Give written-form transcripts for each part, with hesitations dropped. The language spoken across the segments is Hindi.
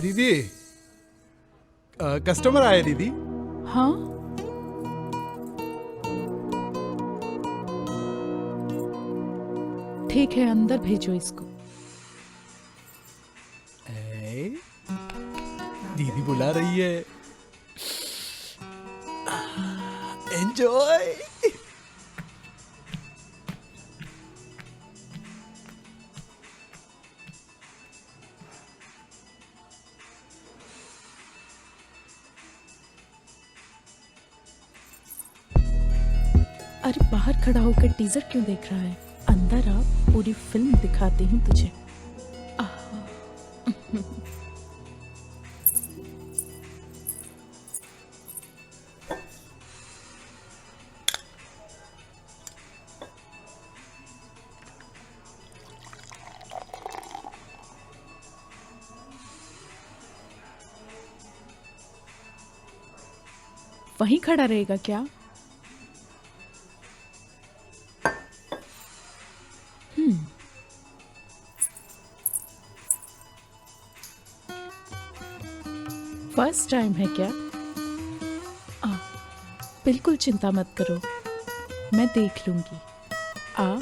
दीदी, कस्टमर आए दीदी। हाँ, ठीक है, अंदर भेजो इसको। दीदी बुला रही है, एंजॉय। अरे बाहर खड़ा होकर टीजर क्यों देख रहा है? अंदर आ, पूरी फिल्म दिखाती हूँ तुझे। वहीं खड़ा रहेगा क्या? फर्स्ट टाइम है क्या? बिल्कुल चिंता मत करो, मैं देख लूंगी। आ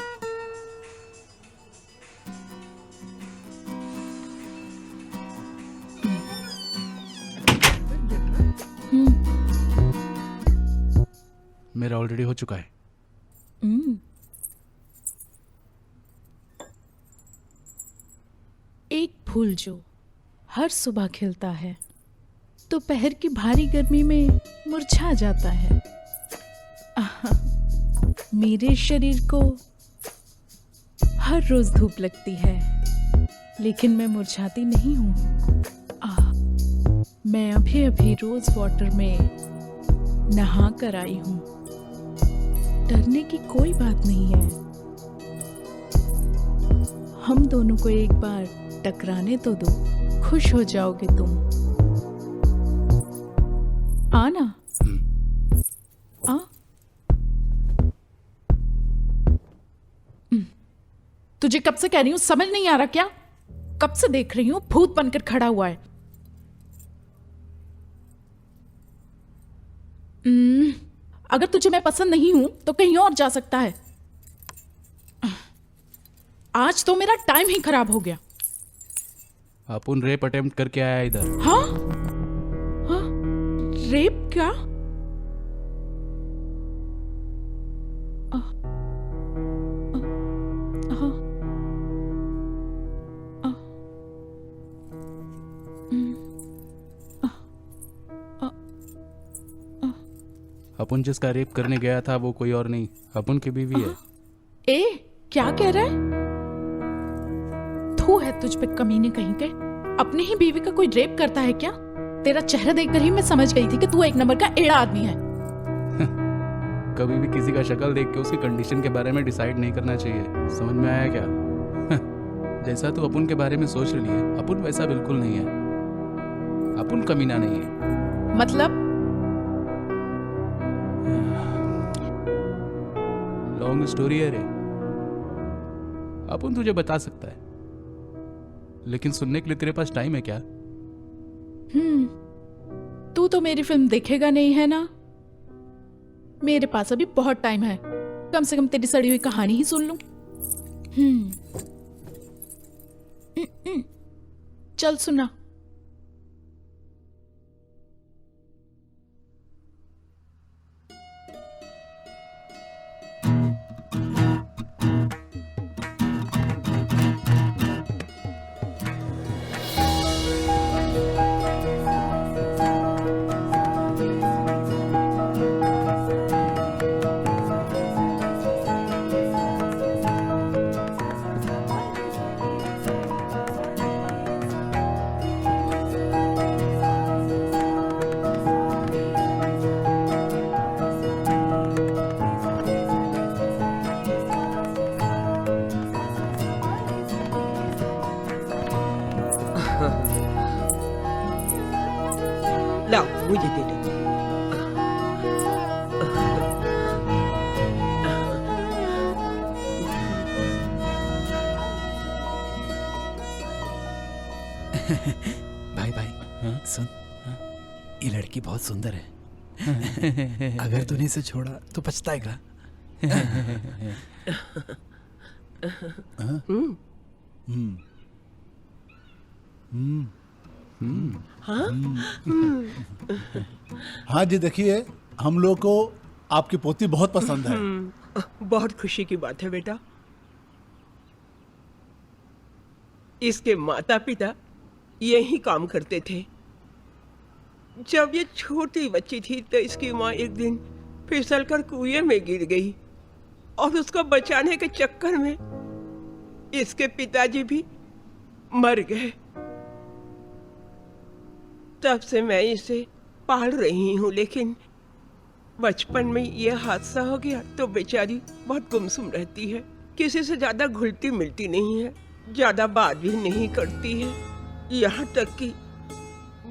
मेरा ऑलरेडी हो चुका है। एक फूल जो हर सुबह खिलता है, दोपहर की भारी गर्मी में मुरझा जाता है। मेरे शरीर को हर रोज धूप लगती है, लेकिन मैं मुरझाती नहीं हूँ। मैं अभी अभी रोज वाटर में नहा कर आई हूँ। डरने की कोई बात नहीं है। हम दोनों को एक बार टकराने तो दो, खुश हो जाओगे तुम। आना। आ तुझे कब से कह रही हूं, समझ नहीं आ रहा क्या? कब से देख रही हूं, भूत बनकर खड़ा हुआ है। अगर तुझे मैं पसंद नहीं हूं तो कहीं और जा सकता है। आज तो मेरा टाइम ही खराब हो गया। अपन रेप अटेम्प्ट करके आया इधर। हाँ? हाँ? रेप क्या? अपन जिसका रेप करने गया था वो कोई और नहीं, अपन की बीवी है। ए, क्या कह रहा है? थू है तुझ पे कमीने कहीं के। अपनी ही बीवी का कोई रेप करता है क्या? तेरा चेहरा देखकर ही मैं समझ गई थी कि तू एक नंबर का एड़ा आदमी है। कभी भी किसी का शक्ल देख के उसकी कंडीशन के बारे में डिसाइड नहीं करना चाहिए, समझ में आया क्या? जैसा तू अपुन के बारे में सोच रही है, अपुन वैसा बिल्कुल नहीं है। अपुन कमीना नहीं है। मतलब लॉन्ग स्टोरी है रे। अपुन तुझे बता सकता है, लेकिन सुनने के लिए तेरे पास टाइम है क्या? तू तो मेरी फिल्म देखेगा नहीं है ना? मेरे पास अभी बहुत टाइम है, कम से कम तेरी सड़ी हुई कहानी ही सुन लूं। चल सुना। लाओ मुझे दे दो। भाई हाँ? सुन, ये लड़की बहुत सुंदर है। अगर तूने इसे छोड़ा तो पछताएगा। हाँ जी, देखिए हम लोग को आपकी पोती बहुत पसंद है। बहुत खुशी की बात है बेटा। इसके माता पिता यही काम करते थे। जब ये छोटी बच्ची थी तो इसकी माँ एक दिन फिसलकर कुएं में गिर गई और उसको बचाने के चक्कर में इसके पिताजी भी मर गए। तब से मैं इसे पाल रही हूँ, लेकिन बचपन में ये हादसा हो गया तो बेचारी बहुत गुमसुम रहती है। किसी से ज्यादा घुलती मिलती नहीं है, ज्यादा बात भी नहीं करती है। यहाँ तक कि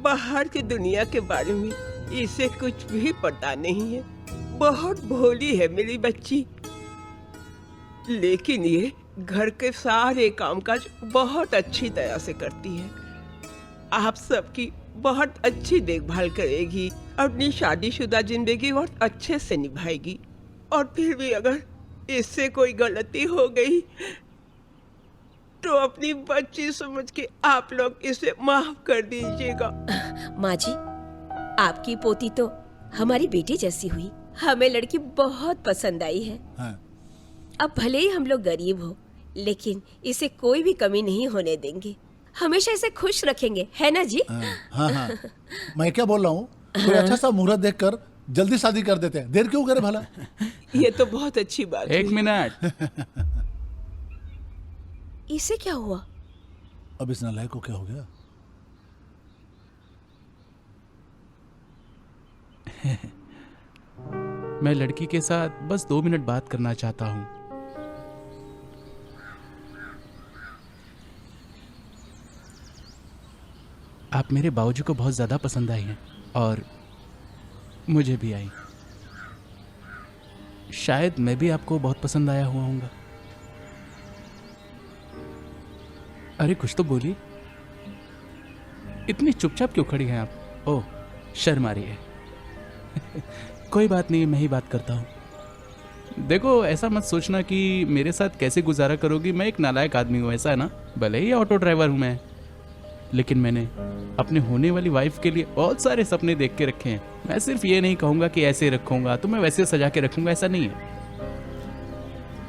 बाहर की दुनिया के बारे में इसे कुछ भी पता नहीं है। बहुत भोली है मेरी बच्ची, लेकिन ये घर के सारे कामकाज बहुत अच्छी तरह से करती है। आप सबकी बहुत अच्छी देखभाल करेगी, अपनी शादीशुदा जिंदगी बहुत अच्छे से निभाएगी। और फिर भी अगर इससे कोई गलती हो गई तो अपनी बच्ची समझ के आप लोग इसे माफ कर दीजिएगा। माँ जी, आपकी पोती तो हमारी बेटी जैसी हुई। हमें लड़की बहुत पसंद आई है। हाँ। अब भले ही हम लोग गरीब हो, लेकिन इसे कोई भी कमी नहीं होने देंगे। हमेशा इसे खुश रखेंगे, है ना जी? हाँ हाँ, मैं क्या बोल रहा हूँ, कोई अच्छा सा मुहूर्त देखकर जल्दी शादी कर देते हैं। देर क्यों करे भला? ये तो बहुत अच्छी बात है। एक मिनट। इसे क्या हुआ? अब इस नालायक को क्या हो गया? मैं लड़की के साथ बस 2 मिनट बात करना चाहता हूँ। आप मेरे बाबूजी को बहुत ज़्यादा पसंद आई हैं और मुझे भी आई। शायद मैं भी आपको बहुत पसंद आया हुआ हूँगा। अरे कुछ तो बोलिए, इतनी चुपचाप क्यों खड़ी हैं आप? ओह, शर्म आ रही है। कोई बात नहीं, मैं ही बात करता हूँ। देखो, ऐसा मत सोचना कि मेरे साथ कैसे गुजारा करोगी। मैं एक नालायक आदमी हूँ, ऐसा है ना? भले ही ऑटो ड्राइवर हूँ मैं, लेकिन मैंने अपने होने वाली वाइफ के लिए बहुत सारे सपने देख के रखे हैं। मैं सिर्फ ये नहीं कहूँगा कि ऐसे रखूँगा तो मैं वैसे सजा के रखूँगा, ऐसा नहीं है।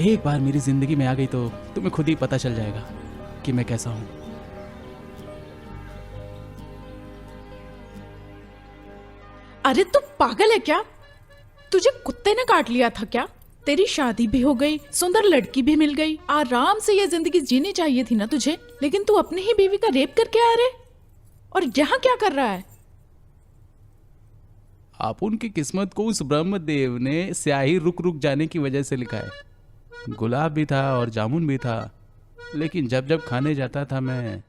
एक बार मेरी जिंदगी में आ गई तो तुम्हें खुद ही पता चल जाएगा कि मैं कैसा हूँ। अरे तू पागल है क्या? तुझे कुत्ते ने काट लिया था क्या? तेरी शादी भी हो गई, सुंदर लड़की भी मिल गई, आराम से ये जिंदगी जीनी चाहिए थी ना तुझे। लेकिन तू अपनी ही बीवी का रेप करके आ रहे, और यहाँ क्या कर रहा है? आप उनकी किस्मत को उस ब्रह्मदेव ने स्याही रुक रुक जाने की वजह से लिखा है। गुलाब भी था और जामुन भी था, लेकिन जब जब खाने जाता था मैं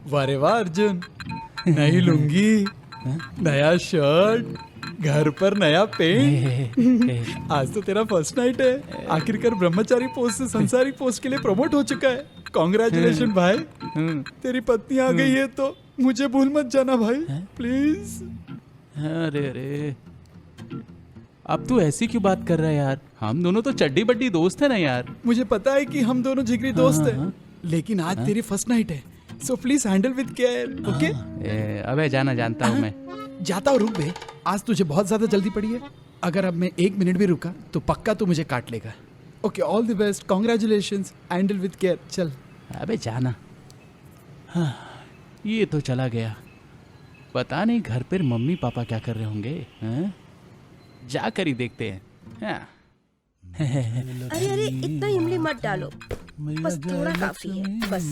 वारे वाह अर्जुन, नई लुंगी, नया शर्ट, घर पर नया पेंट। आज तो तेरा फर्स्ट नाइट है। आखिरकार ब्रह्मचारी पोस्ट से संसारिक पोस्ट के लिए प्रमोट हो चुका है। कॉन्ग्रेचुलेशन भाई। तेरी पत्नी आ गई है तो मुझे भूल मत जाना भाई, प्लीज। अरे अरे, अब तू ऐसी क्यों बात कर रहा है यार? हम दोनों तो चड्डी बड्डी दोस्त है ना यार। मुझे पता है कि हम दोनों जिगरी दोस्त हैं, लेकिन आज तेरी फर्स्ट नाइट है, so please handle with care, okay? अबे जाना जानता हूँ मैं। जाता हूँ, रुक बे। आज तुझे बहुत ज्यादा जल्दी पड़ी है। अगर अब मैं 1 मिनट भी रुका तो पक्का तू मुझे काट लेगा। Okay, all the best, congratulations, handle with care. चल। अबे जाना। हाँ, ये तो चला गया। पता नहीं घर पर मम्मी पापा क्या कर रहे होंगे। हाँ? जाकर ही देखते हैं। हाँ। अरे अरे, इतना इमली मत डालो, बस थोड़ा काफी है। बस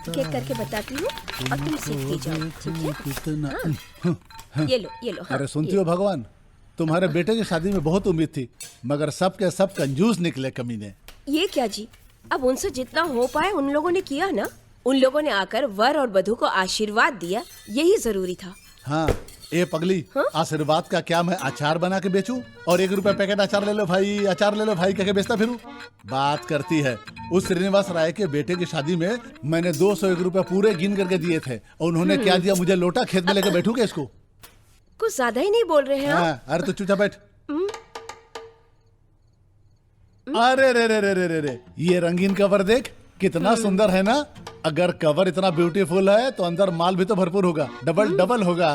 केक करके बताती हूँ और तुम सीखती जाओ, ठीक है? हाँ। ये लो। हाँ, अरे सुनती हो भगवान, तुम्हारे बेटे की शादी में बहुत उम्मीद थी, मगर सब के सब कंजूस निकले कमीने। ये क्या जी, अब उनसे जितना हो पाए उन लोगों ने किया ना। उन लोगों ने आकर वर और वधू को आशीर्वाद दिया, यही जरूरी था। हाँ, ए पगली, आशीर्वाद का क्या मैं अचार बना के बेचूं और 1 रुपया पैकेट अचार ले लो भाई, अचार ले लो भाई कह के बेचता फिरूं? बात करती है। उस श्रीनिवास राय के बेटे की शादी में मैंने 201 रुपया पूरे गिन करके दिए थे और उन्होंने क्या दिया मुझे? लोटा। खेत में लेके बैठूंगा इसको? कुछ ज्यादा ही नहीं बोल रहे हैं आप? हाँ, अरे तो चुपचाप बैठ। अरे रे रे रे रे रे रे, ये रंगीन कवर देख, कितना सुंदर है ना? अगर कवर इतना ब्यूटीफुल है तो अंदर माल भी तो भरपूर होगा, डबल डबल होगा।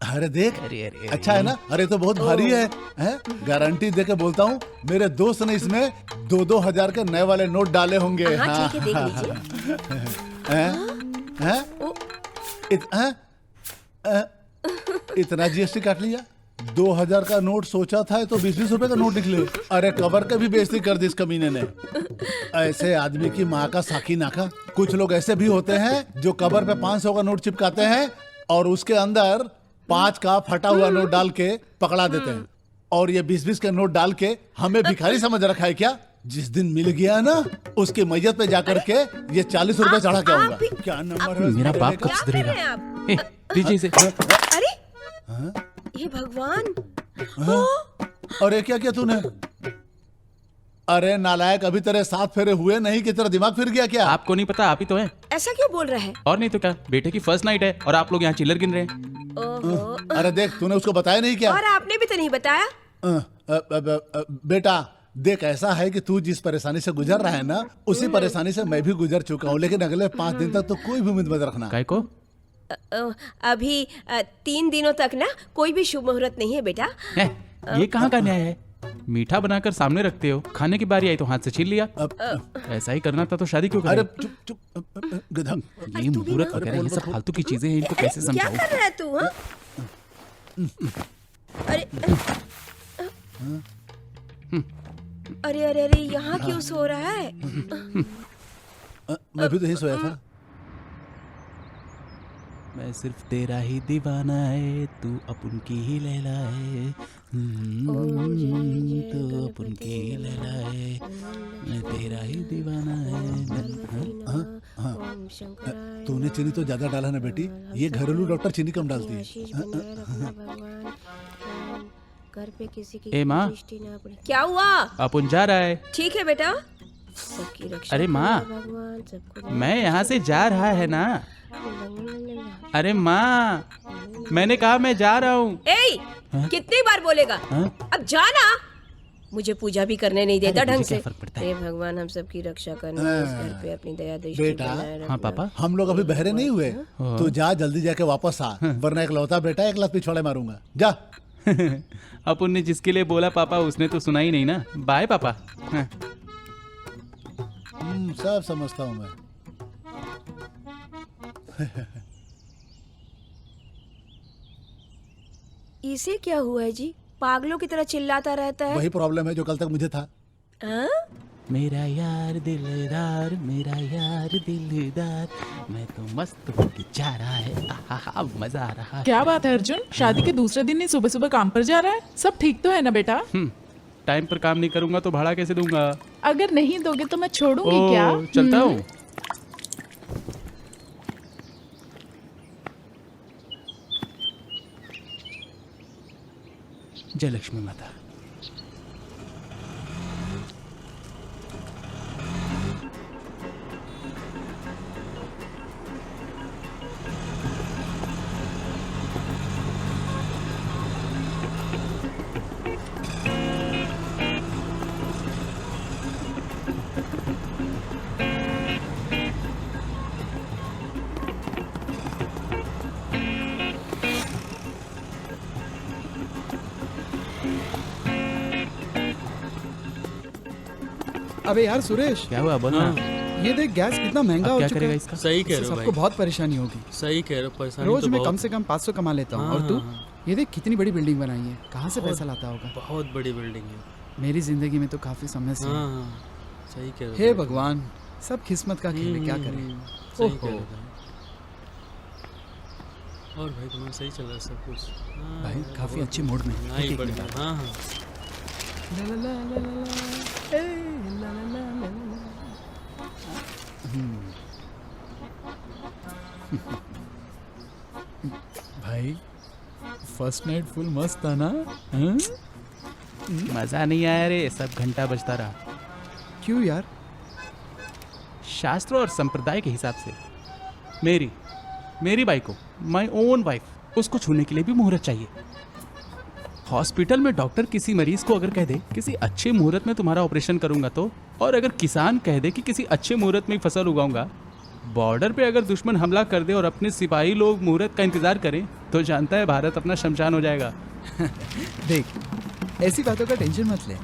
अरे देख, अरे अच्छा है ना? अरे तो बहुत भारी है, हैं? गारंटी दे के बोलता हूँ, मेरे दोस्त ने इसमें 2-2 हजार के नए वाले नोट डाले होंगे। हाँ, ठीक है, देख लीजिए। इतना जीएसटी काट लिया? 2000 का नोट सोचा था तो 20-20 रुपए का नोट निकले। अरे कवर का भी बेइज्जती कर दी इस कमीने ने। ऐसे आदमी की माँ का साकी नाका। कुछ लोग ऐसे भी होते हैं जो कवर पे 500 का नोट चिपकाते हैं और उसके अंदर 5 का फटा हुआ नोट डाल के पकड़ा देते हैं, और ये 20-20 के नोट डाल के हमें भिखारी समझ रखा है क्या? जिस दिन मिल गया ना, उसकी मैयत पे जाकर के ये 40 रुपए चढ़ा के आऊंगा। क्या नंबर है? मेरा बाप कब क्या कर रहे हैं सुधरेगा? आप? दीजिए इसे। अरे ये भगवान, अरे क्या किया तूने? अरे नालायक, अभी तेरे 7 फेरे हुए नहीं कि तेरा दिमाग फिर गया क्या? आपको नहीं पता, आप ही तो हैं। ऐसा क्यों बोल रहा है? और नहीं तो क्या, बेटे की फर्स्ट नाइट है और आप लोग यहाँ चिल्लर गिन रहे हैं। ओहो, अरे देख, तूने उसको बताया नहीं क्या? और आपने भी तो नहीं बताया। बेटा देख, ऐसा है कि तू जिस परेशानी से गुजर रहा है ना, उसी परेशानी से मैं भी गुजर चुका हूँ, लेकिन अगले 5 दिन तक तो कोई भी उम्मीद मत रखना। काय को? अभी 3 दिनों तक ना कोई भी शुभ मुहूर्त नहीं है बेटा। ये कहाँ का न्याय है? मीठा बनाकर सामने रखते हो, खाने की बारी आई तो हाथ से छीन लिया। ऐसा ही करना था तो शादी क्यों अरे करे? चुप चुप गधंग। ये मुहूर्त वगैरह ये सब फालतू की चीजें हैं, इनको कैसे क्या समझाऊं? कर रहा है तू? हाँ? अरे अरे अरे अरे, यहाँ क्यों सो रहा है? मैं भी तो यही सोया था। मैं सिर्फ तेरा ही दीवाना है, तू अपन की ही लैला है। तू अपन की ही लैला है, मैं तेरा ही दीवाना है। तूने चीनी तो ज्यादा डाला ना बेटी, ये घरेलू डॉक्टर चीनी कम डालती है। घर पे किसी की ए माँ, दृष्टि ना पड़े। क्या हुआ? अपन जा रहा है। ठीक है बेटा, सबकी रक्षा अरे माँ, करे भगवान, सबको मैं यहाँ से जा रहा है ना। अरे माँ, मैंने कहा मैं जा रहा हूँ। ए, कितनी बार बोलेगा? हाँ? अब जाना। मुझे पूजा भी करने नहीं देता अरे ढंग मुझे से। क्या फर्क पड़ता है? हे भगवान, हम सबकी रक्षा करना, इस घर पे अपनी दया दृष्टि बेटा, बनाए रखना। हाँ पापा। हम लोग अभी बहरे नहीं हुए, तो जा जल्दी जाके वापस आ, वरना एक लौता बेटा 1 लाख पिछवाड़े मारूंगा। जा। अपन ने जिसके लिए बोला पापा, उसने तो सुना ही नहीं ना। बाय पापा। हाँ। सब समझता हूँ मैं। इसे क्या हुआ है जी? पागलों की तरह चिल्लाता रहता है। वही प्रॉब्लम है जो कल तक मुझे था। हाँ? मेरा यार दिलदार, मेरा यार दिलदार, मैं तो मस्त होके जा रहा है। आहा, मजा आ रहा है। क्या बात है अर्जुन, शादी के दूसरे दिन ही सुबह सुबह काम पर जा रहा है? सब ठीक तो है ना बेटा? टाइम पर काम नहीं करूंगा तो भाड़ा कैसे दूंगा? अगर नहीं दोगे तो मैं छोड़ूंगी ओ, क्या? चलता हूँ। जय लक्ष्मी माता। अबे यार सुरेश, क्या हुआ बोलना? ये देख गैस कितना महंगा अब हो क्या चुका करेगा है। इसका? सही कह इससे रहे हो सबको भाई, बहुत परेशानी होगी। सही कह रहे हो, परेशानी रोज तो मैं बहुत, कम से कम 500 कमा लेता हूँ। हाँ, और तू? हाँ, ये देख कितनी बड़ी बिल्डिंग बनाई है, कहाँ से पैसा लाता होगा? बहुत बड़ी बिल्डिंग है। मेरी जिंदगी में तो काफी समस्या है। हाँ हाँ, सही कह रहे हे हो। भगवान, सब किस्मत का खेल है, क्या करें? सही कह ओहो। रहे हो भाई। और भाई तुम्हारा सही चल रहा है सब कुछ? हाँ, भाई यार, काफी बहुत अच्छे मूड में बढ़िया। है। नहीं एक बढ़िया, मिनट। हाँ हाँ। भाई फर्स्ट नाइट फुल मस्त था ना? हाँ? मजा नहीं आया रे, सब घंटा बजता रहा। क्यों यार? शास्त्र और संप्रदाय के हिसाब से मेरी बाई को, माई ओन वाइफ, उसको छूने के लिए भी मुहूर्त चाहिए। हॉस्पिटल में डॉक्टर किसी मरीज को अगर कह दे किसी अच्छे मुहूर्त में तुम्हारा ऑपरेशन करूंगा तो, और अगर किसान कह दे कि किसी अच्छे मुहूर्त में ही फसल उगाऊंगा, बॉर्डर पे अगर दुश्मन हमला कर दे और अपने सिपाही लोग मुहूर्त का इंतजार करें, तो जानता है भारत अपना शमशान हो जाएगा। देख, ऐसी बातों का टेंशन मत ले।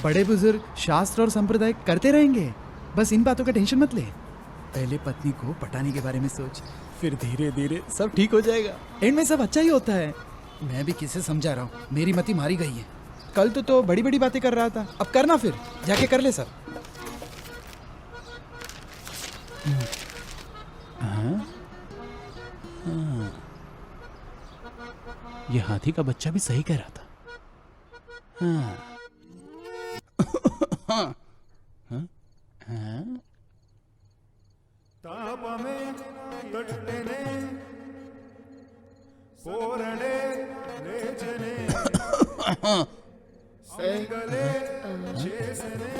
बड़े बुजुर्ग शास्त्र और संप्रदाय करते रहेंगे, बस इन बातों का टेंशन मत ले। पहले पत्नी को पटाने के बारे में सोच, फिर धीरे धीरे सब ठीक हो जाएगा। एंड में सब अच्छा ही होता है। मैं भी किसे समझा रहा हूँ, मेरी मति मारी गई है। कल तो बड़ी बड़ी बातें कर रहा था, अब करना, फिर जाके कर ले सब। ये हाथी का बच्चा भी सही कह रहा था। हाँ। हाँ। हाँ? हाँ?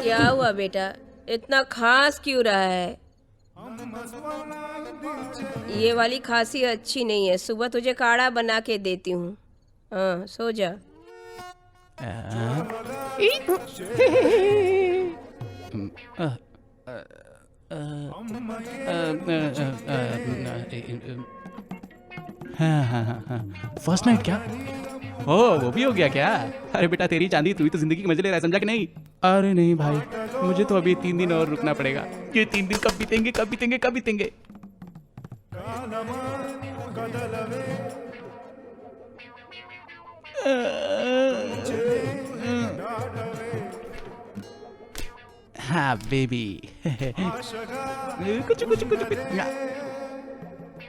क्या हुआ बेटा, इतना खांस क्यों रहा है? ये वाली खांसी अच्छी नहीं है, सुबह तुझे काढ़ा बना के देती हूँ। हाँ, सो जा। फर्स्ट नाइट क्या? ओ, वो भी हो गया क्या? अरे बेटा तेरी चांदी, तू ही तो जिंदगी के मजे ले रहा है, समझा कि नहीं? अरे नहीं भाई, मुझे तो अभी 3 दिन और रुकना पड़ेगा। ये 3 दिन कब बीतेंगे, कब बीतेंगे, कब बीतेंगे? हाँ बेबी। कुछ कुछ कुछ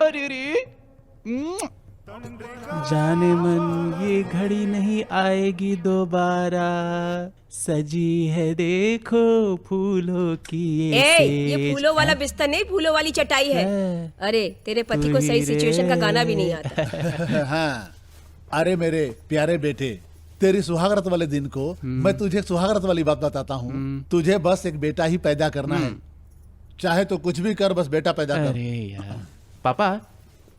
अरे अरे जाने मन ये घड़ी नहीं आएगी दोबारा, सजी है देखो फूलों की ये फूलों वाला बिस्तर नहीं, फूलों वाली चटाई है। अरे तेरे पति को सही सिचुएशन का गाना भी नहीं आता। हाँ, अरे मेरे प्यारे बेटे, तेरी सुहागरात वाले दिन को मैं तुझे एक सुहागरात वाली बात बताता हूँ। तुझे बस एक बेटा ही पैदा करना है, चाहे तो कुछ भी कर, बस बेटा पैदा कर। अरे यार पापा,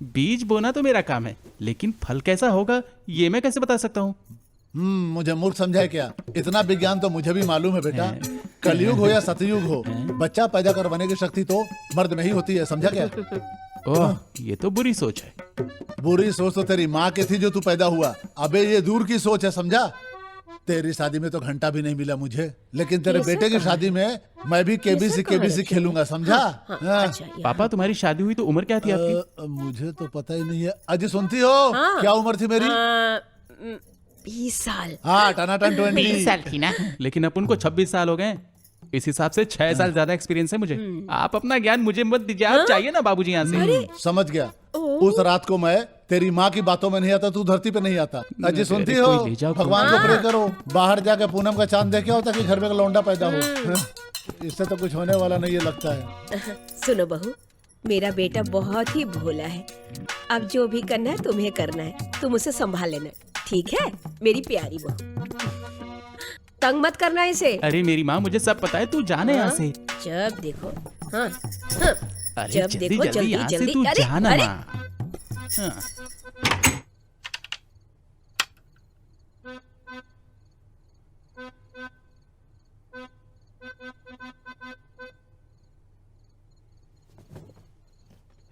बीज बोना तो मेरा काम है, लेकिन फल कैसा होगा ये मैं कैसे बता सकता हूँ? मुझे मूर्ख समझा है क्या? इतना विज्ञान तो मुझे भी मालूम है बेटा। कलयुग हो या सतयुग हो, बच्चा पैदा करवाने की शक्ति तो मर्द में ही होती है, समझा क्या? ओह, ये तो बुरी सोच है। बुरी सोच तो तेरी माँ की थी जो तू पैदा हुआ। अबे ये दूर की सोच है, समझा? तेरी शादी में तो घंटा भी नहीं मिला मुझे, लेकिन तेरे बेटे की शादी में मैं भी केबीसी खेलूंगा, समझा? हाँ। अच्छा, ये- पापा तुम्हारी शादी हुई तो उम्र क्या थी आपकी? मुझे तो पता ही नहीं है। अजी सुनती हो? हाँ। क्या उम्र थी मेरी? 20 साल। हाँ, टनाटन 20। साल थी ना, लेकिन अपन को 26 साल हो गए। इस हिसाब से 6 साल ज्यादा एक्सपीरियंस है मुझे। आप अपना ज्ञान मुझे मत दीजिए, आप चाहिए ना बाबूजी यहाँ से। समझ गया। उस रात को मैं तेरी माँ की बातों में नहीं आता, तू धरती पे नहीं आता। अजी सुनती अरे हो, कोई ले जाओ, भगवान को प्रे करो, बाहर जाके पूनम का चांद देखे होता कि घर में एक लौंडा पैदा हो। इससे तो कुछ होने वाला नहीं है लगता है। सुनो बहू, मेरा बेटा बहुत ही भोला है। अब जो भी करना है तुम्हें करना है, तुम उसे संभाल लेना, ठीक है मेरी प्यारी बहू। तंग मत करना इसे। अरे मेरी माँ, मुझे सब पता है, तू जाने यहाँ से। जब देखो हाँ हाँ, अरे जब जल्दी देखो जल्दी जल्दी यहाँ से जल्दी। तू अरे, जाना अरे, माँ। हाँ।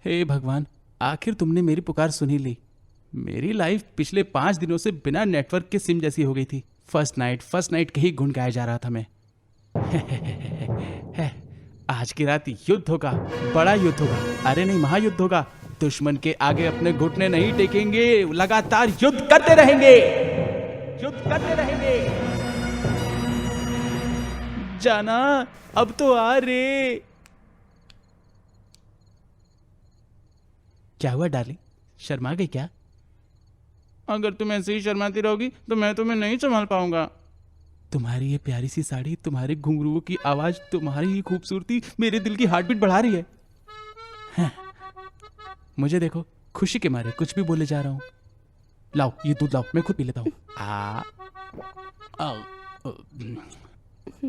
हे भगवान, आखिर तुमने मेरी पुकार सुनी ली। मेरी लाइफ पिछले 5 दिनों से बिना नेटवर्क के सिम जैसी हो गई थी। फर्स्ट नाइट के ही गुण गाया जा रहा था मैं। आज की रात युद्ध होगा, बड़ा युद्ध होगा। अरे नहीं, महायुद्ध होगा। दुश्मन के आगे अपने घुटने नहीं टेकेंगे, लगातार युद्ध करते रहेंगे, युद्ध करते रहेंगे। जाना, अब तो आ रे। क्या हुआ डार्लिंग, शर्मा गई क्या? अगर तुम ऐसे ही शर्माती रहोगी तो मैं तुम्हें नहीं संभाल पाऊंगा। तुम्हारी ये प्यारी सी साड़ी, तुम्हारे घुंघरुओं की आवाज, तुम्हारी ही खूबसूरती मेरे दिल की हार्ट बीट बढ़ा रही है। हाँ। मुझे देखो, खुशी के मारे कुछ भी बोले जा रहा हूं। लाओ ये दूध लाओ, मैं खुद पी लेता हूं।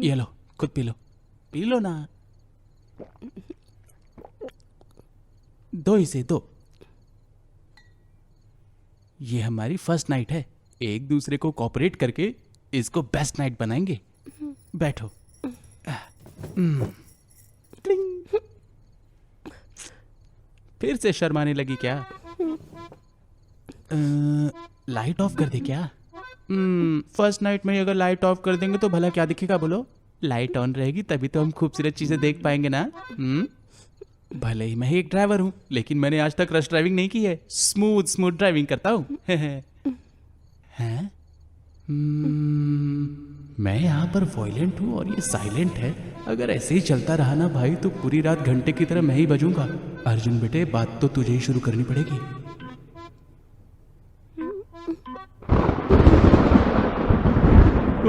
ये लो, खुद पी लो ना। दो इसे दो। ये हमारी फर्स्ट नाइट है, एक दूसरे को कोऑपरेट करके इसको बेस्ट नाइट बनाएंगे। बैठो। फिर से शर्माने लगी क्या? लाइट ऑफ कर दे क्या? फर्स्ट नाइट में अगर लाइट ऑफ कर देंगे तो भला क्या दिखेगा बोलो? लाइट ऑन रहेगी तभी तो हम खूबसूरत चीजें देख पाएंगे ना। भले ही मैं एक ड्राइवर हूं, लेकिन मैंने आज तक रश ड्राइविंग नहीं की है। स्मूथ ड्राइविंग करता हूं। हैं? मैं यहाँ पर वॉयलेंट हूँ और ये साइलेंट है। अगर ऐसे ही चलता रहा ना भाई तो पूरी रात घंटे की तरह मैं ही बजूंगा। अर्जुन बेटे, बात तो तुझे ही शुरू करनी पड़ेगी।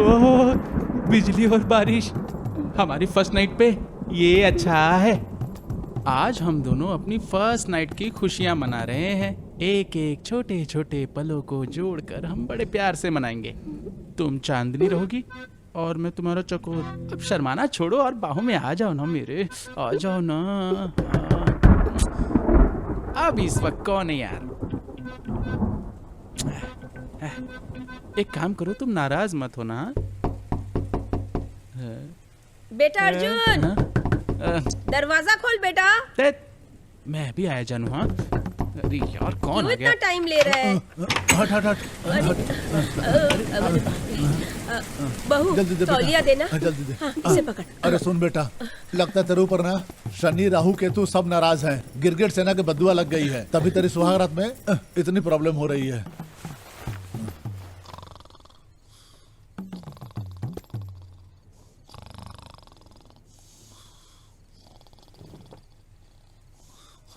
ओह, बिजली और बारिश हमारी फर्स्ट नाइट पे, ये अच्छा है। आज हम दोनों अपनी फर्स्ट नाइट की खुशियां मना रहे हैं। एक एक छोटे छोटे पलों को जोड़कर हम बड़े प्यार से मनाएंगे। तुम चांदनी रहोगी और मैं तुम्हारा चकोर। अब शर्माना छोड़ो और बाहों में आ जाओ ना मेरे, आ जाओ ना। अब इस वक्त कौन है यार? एक काम करो, तुम नाराज मत हो ना। बेटा अर्जुन, दरवाजा खोल बेटा। मैं भी आया जानू। हाँ, अरे यार कौन क्यों आ गया? इतना टाइम ले रहा है? हट हट हट। बहू, जल्दी दे बेटा। तौलिया देना। हाँ, जल्दी दे। हाँ, इसे पकड़। अरे सुन बेटा, लगता है तेरे ऊपर ना शनि राहु केतु सब नाराज हैं। गिरगिट सेना के बदुआ लग गई है, तभी तेरी सुहागरात में इतनी प्रॉब्लम हो रही है।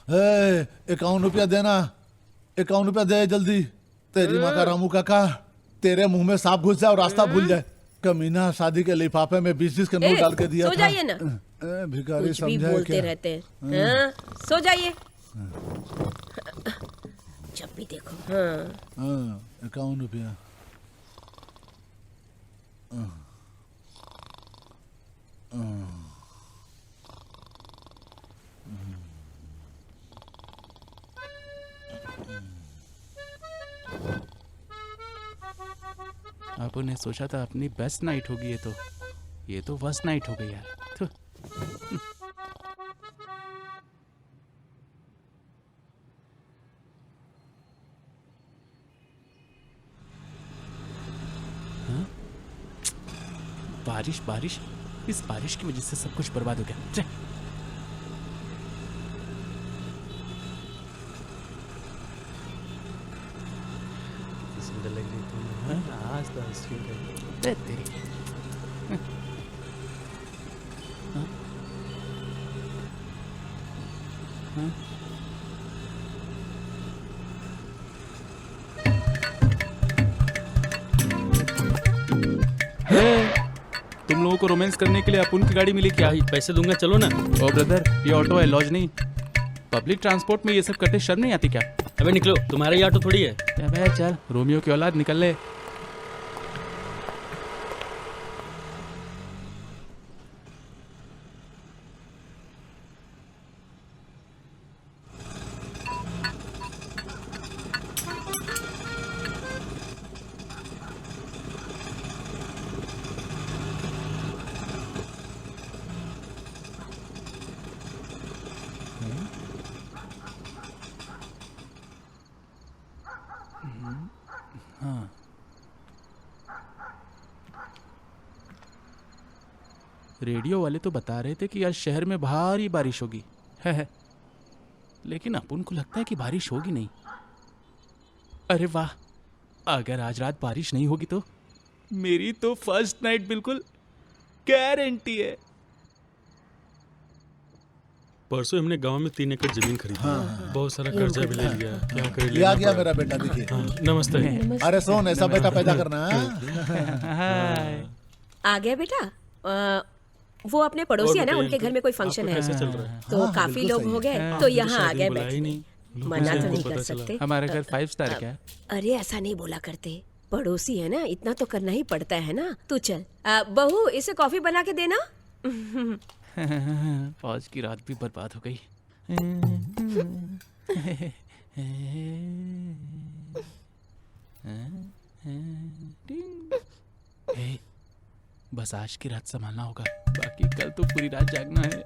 ए, 51 रुपया देना, 51 रुपया दे जल्दी। तेरी माँ का रामू काका तेरे मुंह में सांप घुस जाए और रास्ता भूल जाए। कमीना शादी के लिफाफे में 20-20 के नोट डाल के दिया सो था। जाइए ना। भिखारी कुछ भी समझाए बोलते क्या? रहते हैं। हाँ, सो जाइए। जब भी देखो। हाँ, 51 रुपया। आपने ने सोचा था अपनी बेस्ट नाइट होगी, ये तो वर्स्ट नाइट हो गई यार। थु। हाँ? बारिश, इस बारिश की वजह से सब कुछ बर्बाद हो गया। चे। सुंदर लग रही थी। आज तो आइसक्रीम खाई। तेरी। हाँ? हाँ? तुम लोगों को रोमांस करने के लिए अपुन की गाड़ी मिली क्या? भाई पैसे दूंगा, चलो ना। ओ ब्रदर, ये ऑटो है, लॉज नहीं। पब्लिक ट्रांसपोर्ट में ये सब करते शर्म नहीं आती क्या? अबे निकलो, तुम्हारा ही ऑटो थोड़ी है। अबे चल, रोमियो की औलाद, निकल ले। रेडियो वाले तो बता रहे थे कि आज शहर में भारी बारिश होगी है। लेकिन अपन को लगता है कि बारिश होगी नहीं। अरे वाह, अगर आज रात बारिश नहीं होगी तो मेरी तो फर्स्ट नाइट बिल्कुल गारंटी है। परसों हमने गांव में 3 एकड़ जमीन खरीदी। बहुत सारा कर्जा भी ले लिया, क्या करे ये आ गया मेरा बेटा, देखिए। नमस्ते। अरे सोन, ऐसा बेटा पैदा करना है। हाय। आ गया बेटा। वो अपने पड़ोसी है ना, उनके घर में कोई फंक्शन है कैसे चल रहा है? तो काफी लोग हो गए, तो यहाँ आ गए बुलाया ही बैठने। नहीं। मना तो लोगों नहीं को कर पता चला। सकते। हमारा घर 5 स्टार क्या है? अरे ऐसा नहीं बोला करते, पड़ोसी है ना, इतना तो करना ही पड़ता है ना। तू चल, बहू इसे कॉफी बना के देना। आज की रात भी बर्बाद हो गई। हे, बस आज की रात संभालना होगा, बाकी कल तो पूरी रात जागना है।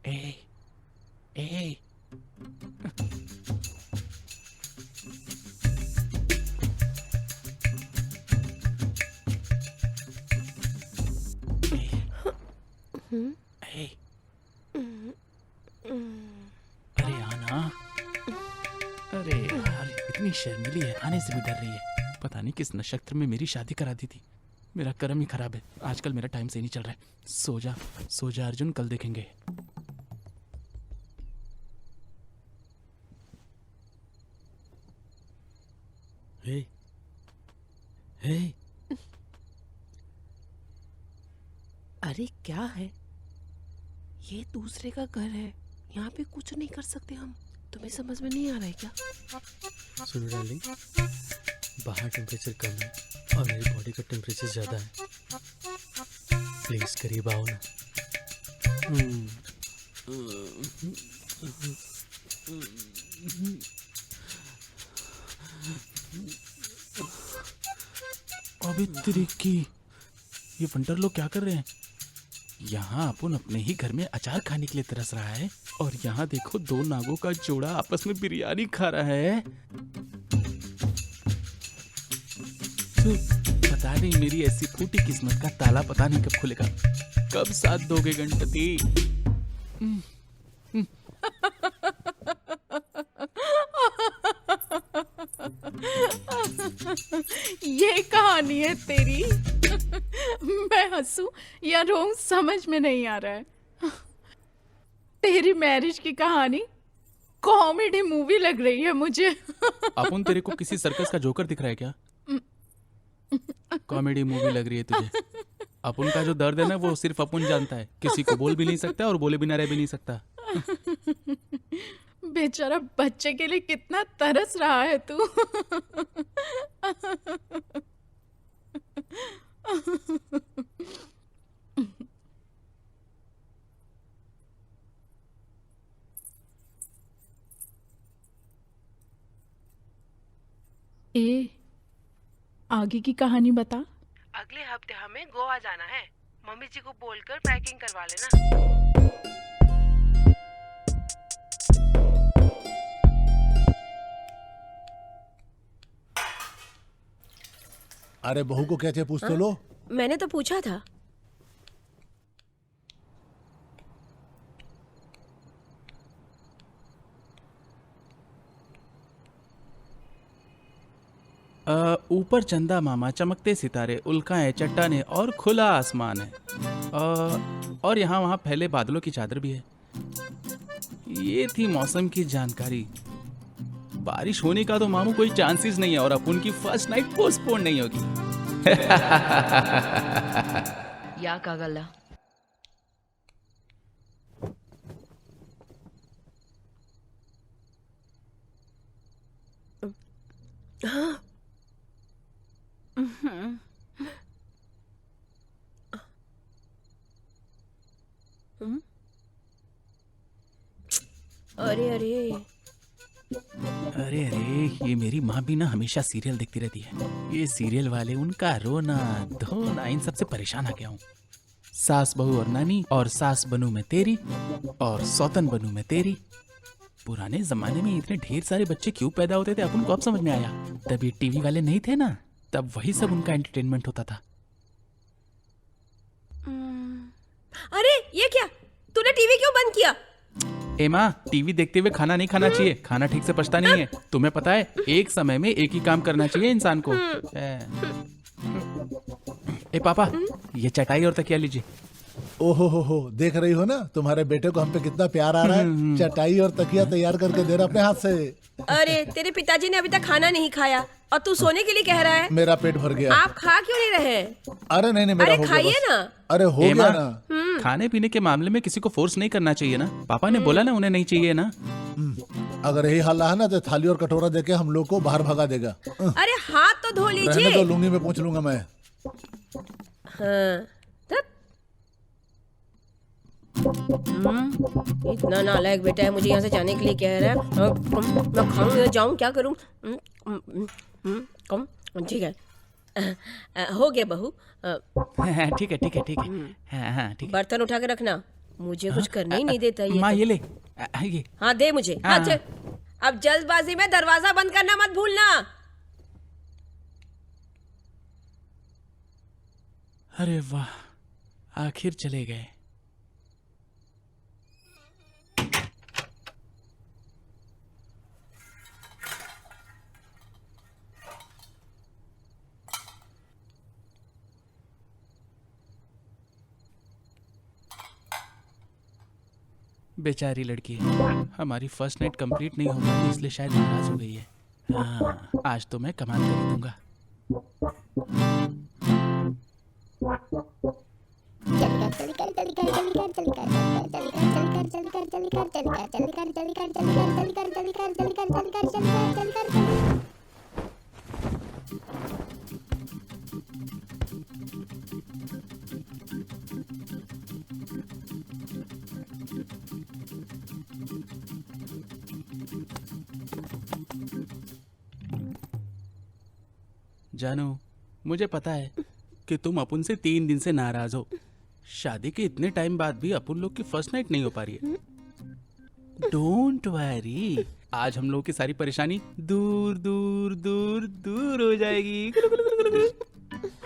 ए, ए, ए, अरे आना। अरे यार, इतनी शर्मिली है, आने से भी डर रही है। पता नहीं किस नक्षत्र में मेरी शादी करा दी थी। मेरा कर्म ही खराब है, आजकल मेरा टाइम सही नहीं चल रहा है। सो जा अर्जुन, कल देखेंगे। हे, हे, अरे क्या है ये? दूसरे का घर है, यहाँ पे कुछ नहीं कर सकते हम। तुम्हें समझ में नहीं आ रहा है क्या? सुनो डार्लिंग, बाहर टेम्परेचर कम है और मेरी बॉडी का टेम्परेचर ज्यादा है। प्लीज करीब आओ ना। अबे तेरी की, ये फंटर लोग क्या कर रहे हैं? यहाँ अपन अपने ही घर में अचार खाने के लिए तरस रहा है, और यहाँ देखो 2 नागों का जोड़ा आपस में बिरयानी खा रहा है। तो पता नहीं मेरी ऐसी फूटी किस्मत का ताला पता नहीं कब खुलेगा। कब साथ दोगे गणपति? ये कहानी है तेरी। मैं हंसूं या रोऊं समझ में नहीं आ रहा है। तेरी मैरिज की कहानी कॉमेडी मूवी लग रही है मुझे। अपन तेरे को किसी सर्कस का जोकर दिख रहा है क्या? कॉमेडी मूवी लग रही है तुझे? अपन का जो दर्द है ना, वो सिर्फ अपन जानता है, किसी को बोल भी नहीं सकता और बोले बिना रह भी नहीं सकता। बेचारा बच्चे के लिए कितना तरस रहा है तू। ए, आगे की कहानी बता। अगले हफ्ते हमें गोवा जाना है। मम्मी जी को बोलकर पैकिंग करवा लेना। अरे बहू को क्या चाहिए पूछ तो लो। मैंने तो पूछा था। ऊपर चंदा मामा, चमकते सितारे, उल्काएं, चट्टानें और खुला आसमान है। और यहाँ वहाँ फैले बादलों की चादर भी है। ये थी मौसम की जानकारी। बारिश होने का तो मामू कोई चांसेस नहीं है और अपन की फर्स्ट नाइट पोस्टपोन नहीं होगी। ಯಾಕಾಗಲ್ಲ अरे अरे अरे अरे, ये मेरी माँ भी ना हमेशा सीरियल देखती रहती है। ये सीरियल वाले, उनका रोना धोना, इन सबसे परेशान आ गया हूँ। सास बहू और नानी, और सास बनू मैं तेरी, और सौतन बनू मैं तेरी। पुराने जमाने में इतने ढेर सारे बच्चे क्यों पैदा होते थे अपन को अब समझ में आया। तब ये टीवी वाले नहीं थे ना, तब वही सब उनका एंटरटेनमेंट होता था। अरे ये क्या, तूने टीवी क्यों बंद किया? ए माँ, टीवी देखते हुए खाना नहीं खाना चाहिए। खाना ठीक से पचता नहीं है। तुम्हें पता है, एक समय में एक ही काम करना चाहिए इंसान को। ए पापा, ये चटाई और तकिया लीजिए। ओहो, देख रही हो ना तुम्हारे बेटे को हम पे कितना प्यार आ रहा है। चटाई और तकिया तैयार करके दे रहा अपने हाथ से। अरे तेरे पिताजी ने अभी तक खाना नहीं खाया और तू सोने के लिए कह रहा है। मेरा पेट भर गया। आप खा क्यों नहीं रहे? अरे नहीं, मेरा अरे हो गया खाइए बस। ना। अरे हो ए गया माँ, ना। खाने पीने के मामले में किसी को फोर्स नहीं करना चाहिए ना। पापा ने बोला ना उन्हें नहीं चाहिए ना। अगर यही हाल रहा ना तो थाली और कटोरा देके हम लोग को बाहर भगा देगा। अरे हाथ तो धो रहने लीजिए। दो, लुंगी में पूछ लूंगा मैं। हाँ, इतना नालायक बेटा है, मुझे यहाँ से जाने के लिए कह रहा है। मैं खाऊं या जाऊं, क्या करूं? कम ठीक है। हो गया बहू। ठीक है। हाँ, ठीक है। बर्तन उठा के रखना, मुझे कुछ करने ही नहीं देता ये माँ तो। ये ले। ये हाँ दे मुझे। हाँ चल, अब जल्दबाजी में दरवाजा बंद करना मत भूलना। अरे वाह, आखिर चले गए। बेचारी लड़की, हमारी फर्स्ट नाइट कंप्लीट नहीं हो पाई, इसलिए शायद नाराज हो गई है। हाँ, आज तो मैं कमाल कर ही दूंगा। जानू, मुझे पता है कि तुम अपुन से 3 दिन से नाराज हो। शादी के इतने टाइम बाद भी अपुन लोग की फर्स्ट नाइट नहीं हो पा रही है। डोंट वरी, आज हम लोग की सारी परेशानी दूर दूर दूर दूर हो जाएगी।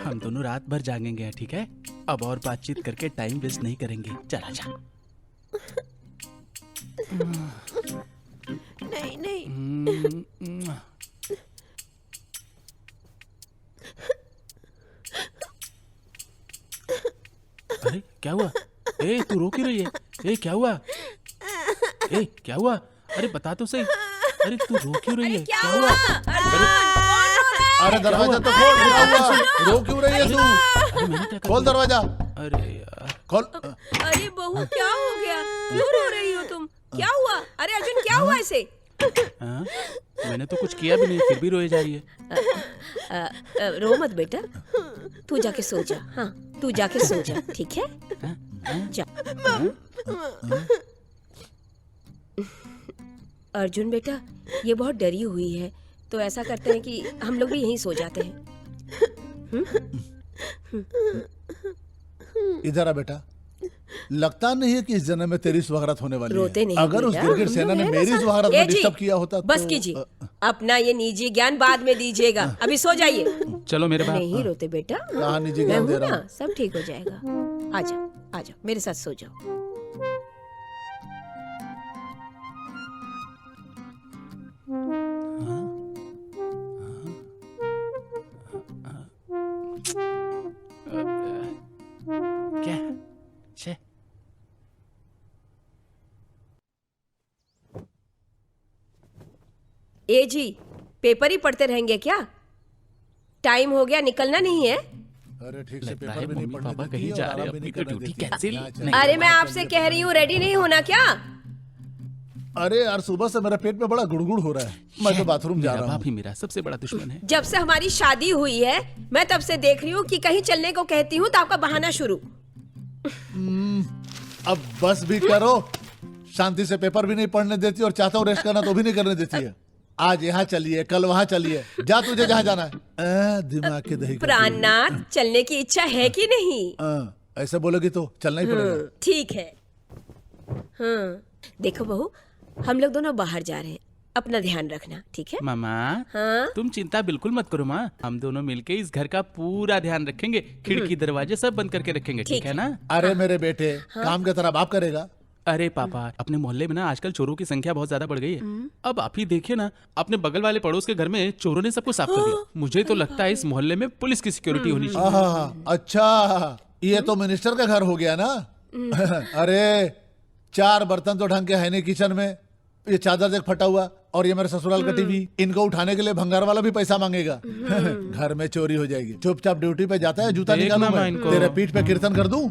हम दोनों रात भर जागेंगे, ठीक है? अब और बातचीत करके टाइम वेस्ट नहीं करेंगे। चला जा। नहीं नहीं। अरे क्या हुआ? ए तू रो क्यों रही है? ए क्या हुआ? ए क्या हुआ? अरे बता तो सही। अरे तू रो क्यों रही है? क्या हुआ? अरे दरवाजा तो खोल। रो क्यों रही है तू? अरे मैंने क्या खोल दरवाजा। अरे यार, खोल। अरे बहू क्या हो गया? क्यों रो रही हो तुम? क्या हुआ? अरे अर्जुन क्या हुआ इसे? हाँ? मैंने तो कुछ किया भी नहीं, फिर भी रोए जा रही है। रो मत बेटा, तू जाके सो जा। हाँ तू जाके सो जा, ठीक है? जा। अर्जुन बेटा, ये बहुत डरी हुई है, तो ऐसा करते हैं कि हम लोग भी यहीं सो जाते हैं। इधर आ बेटा। लगता नहीं है कि इस जन्म में तेरी सुहागरात होने वाली रोते है। नहीं अगर उस बेटा, गिरगिट हम सेना लोग ने हैं ना मेरी साथ। सुहागरात ए में जी, डिस्टर्ब किया होता बस तो कीजिए, अपना ये निजी ज्ञान बाद में दीजिएगा, अभी सो जाइए। चलो मेरे बाप। नहीं रोते बेटा, कहाँ निजी मैं ज्ञान हूँ दे रहा ना, हूँ। सब ठीक हो जाएगा। आ जाओ मेरे साथ सो जाओ। क्या? छे ए जी, पेपर ही पढ़ते रहेंगे क्या? टाइम हो गया, निकलना नहीं है? अरे ठीक से लगता पेपर है भी नहीं मम्मी पढ़ने पापा देती कहीं और जा रहे आराम हैं, भी अपनी नहीं कोई करने ड्यूटी देती है। कैंसिल अच्छा, नहीं अरे मैं करवा आपसे कह रही हूँ, रेडी नहीं होना क्या? अरे यार सुबह से मेरा पेट में बड़ा गुड़गुड़ हो रहा है, मैं तो बाथरूम जा मेरा रहा बाप हूँ। ही मेरा सबसे बड़ा दुश्मन है। जब से हमारी शादी हुई है मैं तब से देख रही हूँ कि कहीं चलने को कहती हूँ तो आपका बहाना शुरू। अब बस भी करो, शांति से पेपर भी नहीं पढ़ने देती और चाहता हूँ रेस्ट करना तो भी नहीं करने देती है। आज यहाँ चलिए, कल वहाँ चलिए, जा तुझे जहाँ जाना है। दिमाग के दही का प्राणनाथ, चलने की इच्छा है कि नहीं? ऐसे बोलोगी तो चलना ही पड़ेगा। ठीक है। देखो बहू, हम लोग दोनों बाहर जा रहे हैं, अपना ध्यान रखना, ठीक है? मामा हाँ? तुम चिंता बिल्कुल मत करो माँ, हम दोनों मिलके इस घर का पूरा ध्यान रखेंगे, खिड़की दरवाजे सब बंद करके रखेंगे, ठीक है ना? अरे मेरे बेटे, काम का तरह बाप करेगा। अरे पापा, अपने मोहल्ले में ना आजकल चोरों की संख्या बहुत ज्यादा बढ़ गई है। अब आप ही देखिए ना, अपने बगल वाले पड़ोस के घर में चोरों ने सबको साफ कर दिया। मुझे तो लगता है इस मोहल्ले में पुलिस की सिक्योरिटी होनी चाहिए। आहा, अच्छा ये तो मिनिस्टर का घर हो गया ना। अरे 4 बर्तन तो ढंग के है नहीं किचन में, ये चादर देख फटा हुआ, और ये मेरे ससुराल का टीवी, इनको उठाने के लिए भंगार वाला भी पैसा मांगेगा। घर में चोरी हो जाएगी। चुपचाप ड्यूटी पे जाता है, जूता देखना निकालूं मैं मैं, इनको। तेरे पीठ पे कीर्तन कर दूं।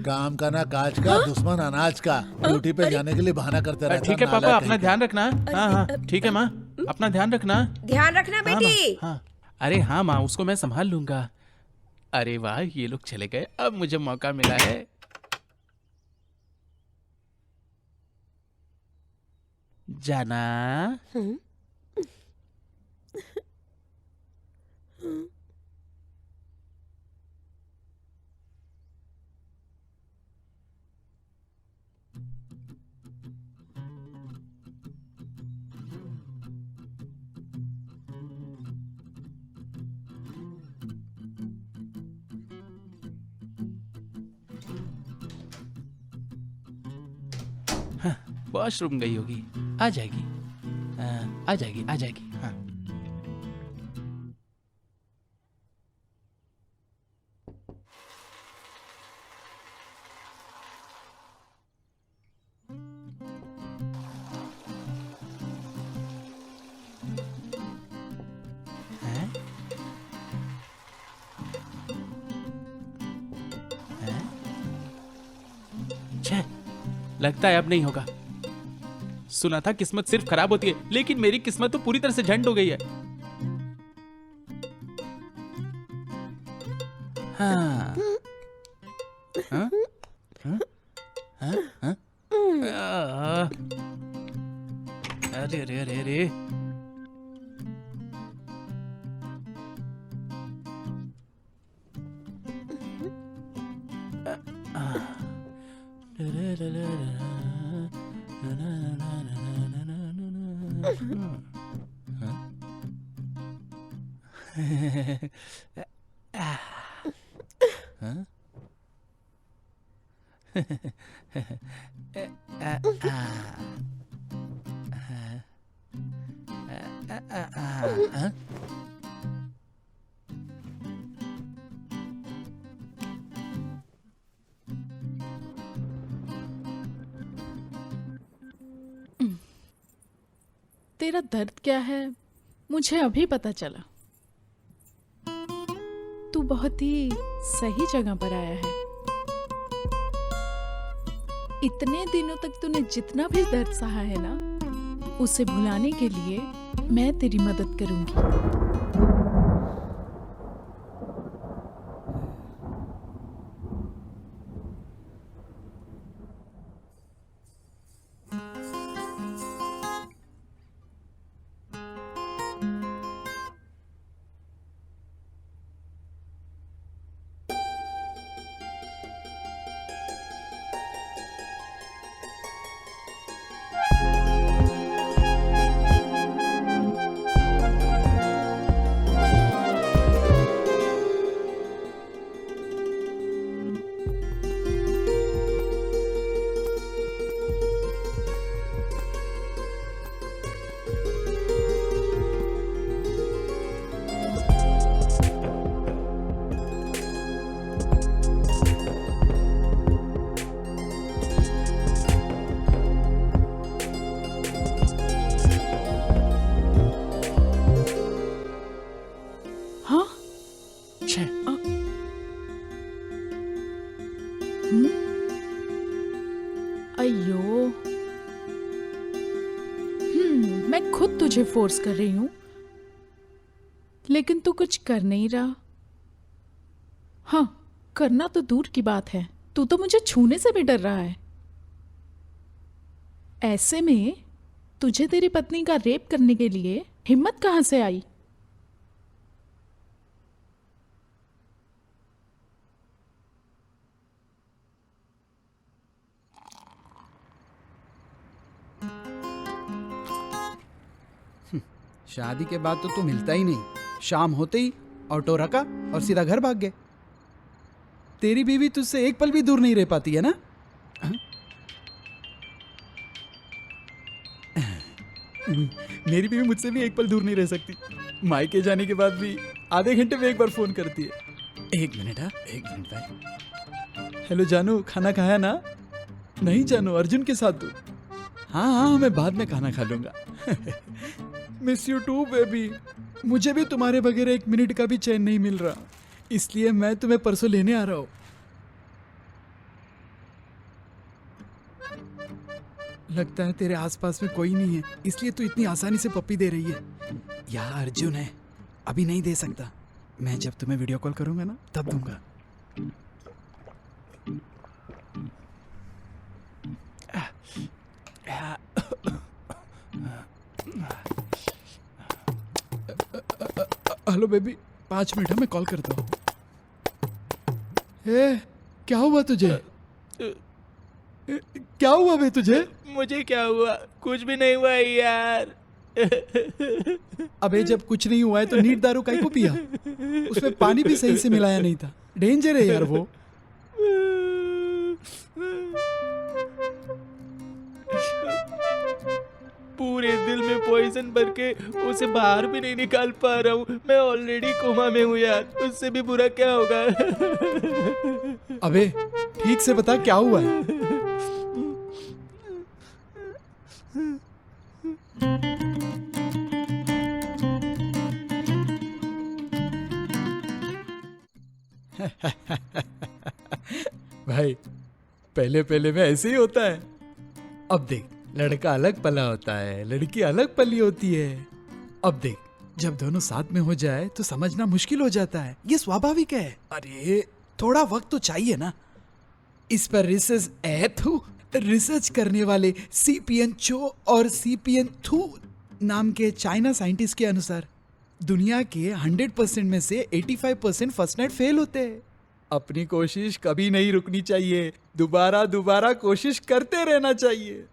काम का ना काज का, दुश्मन अनाज का, ड्यूटी पे जाने के लिए बहाना करते रहता। ठीक है पापा, नालायक अपना कहीं ध्यान रखना। हाँ हाँ ठीक है माँ, अपना ध्यान रखना। ध्यान रखना हाँ बेटी। माँ, हाँ। अरे हाँ माँ, उसको मैं संभाल लूंगा। अरे वाह, ये लोग चले गए, अब मुझे मौका मिला है। जाना वॉशरूम गई होगी, आ जाएगी। आ जाएगी, आ जाएगी। हाँ हैं? हैं? छे, लगता है अब नहीं होगा। सुना था किस्मत सिर्फ खराब होती है, लेकिन मेरी किस्मत तो पूरी तरह से झंड हो गई है। हाँ। हाँ? हाँ? हाँ? हाँ? अरे अरे अरे अरे, तेरा दर्द क्या है मुझे अभी पता चला। तू बहुत ही सही जगह पर आया है। इतने दिनों तक तूने जितना भी दर्द सहा है ना, उसे भुलाने के लिए मैं तेरी मदद करूंगी। फोर्स कर रही हूं, लेकिन तू कुछ कर नहीं रहा। हाँ, करना तो दूर की बात है, तू तो मुझे छूने से भी डर रहा है। ऐसे में तुझे तेरी पत्नी का रेप करने के लिए हिम्मत कहां से आई? शादी के बाद तो तू मिलता ही नहीं, शाम होते ही ऑटो रखा और सीधा घर भाग गए। तेरी बीवी तुझसे एक पल भी दूर नहीं रह पाती है ना? मेरी बीवी मुझसे भी एक पल दूर नहीं रह सकती। मायके जाने के बाद भी आधे घंटे में एक बार फोन करती है। एक मिनट, हाँ, एक मिनट भाई। हेलो जानू, खाना खाया ना? नहीं जानू, अर्जुन के साथ तू? हाँ हाँ, मैं बाद में खाना खा लूंगा। Miss you too baby. मुझे भी तुम्हारे बगैर एक मिनट का भी चैन नहीं मिल रहा, इसलिए मैं तुम्हें परसों लेने आ रहा हूँ। लगता है तेरे आसपास में कोई नहीं है, इसलिए तू इतनी आसानी से पप्पी दे रही है। यार अर्जुन है, अभी नहीं दे सकता। मैं जब तुम्हें वीडियो कॉल करूंगा ना, तब दूंगा। हेलो बेबी, 5 मिनट है, मैं कॉल करता हूँ। क्या हुआ तुझे? क्या हुआ बे तुझे? मुझे क्या हुआ? कुछ भी नहीं हुआ यार। अबे जब कुछ नहीं हुआ है तो नीट दारू काहे को पिया? उसमें पानी भी सही से मिलाया नहीं था। डेंजर है यार वो। पूरे दिल में पॉइजन भर के उसे बाहर भी नहीं निकाल पा रहा हूँ। मैं ऑलरेडी कोमा में हूँ यार, उससे भी बुरा क्या होगा? अबे ठीक से बता क्या हुआ है? भाई पहले पहले में ऐसे ही होता है। अब देख, लड़का अलग पला होता है, लड़की अलग पली होती है। अब देख, जब दोनों साथ में हो जाए तो समझना मुश्किल हो जाता है, ये स्वाभाविक है। अरे थोड़ा वक्त तो चाहिए ना। इस पर रिसर्च करने वाले सीपियन चो और सीपियन थू नाम के चाइना साइंटिस्ट के अनुसार दुनिया के 100% में से 85% फर्स्ट नाइट फेल होते हैं। अपनी कोशिश कभी नहीं रुकनी चाहिए, दोबारा दोबारा कोशिश करते रहना चाहिए।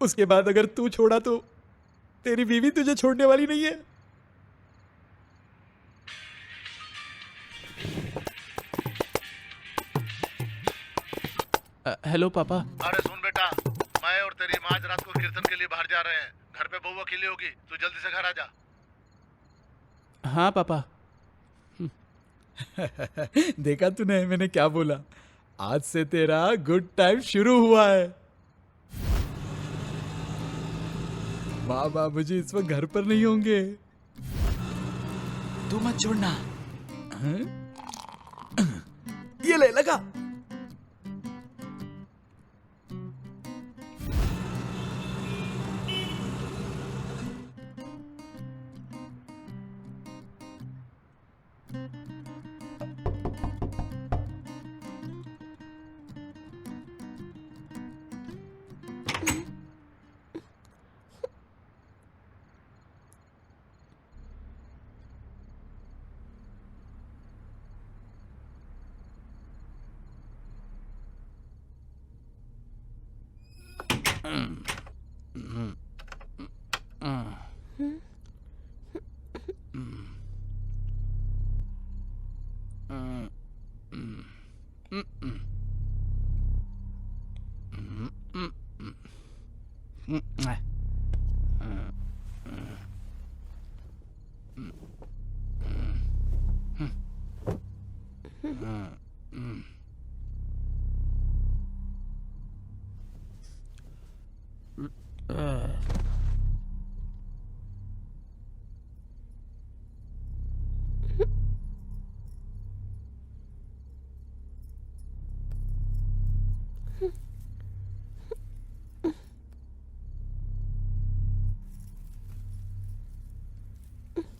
उसके बाद अगर तू छोड़ा तो तेरी बीवी तुझे छोड़ने वाली नहीं है। हेलो पापा। अरे सुन बेटा, मैं और तेरी माँ आज रात को कीर्तन के लिए बाहर जा रहे हैं। घर पे बहू अकेली होगी, तू जल्दी से घर आ जा। हाँ पापा। देखा तूने मैंने क्या बोला? आज से तेरा गुड टाइम शुरू हुआ है। माँ बाबूजी इस वक्त घर पर नहीं होंगे, तू मत छोड़ना। हाँ? ये ले लगा।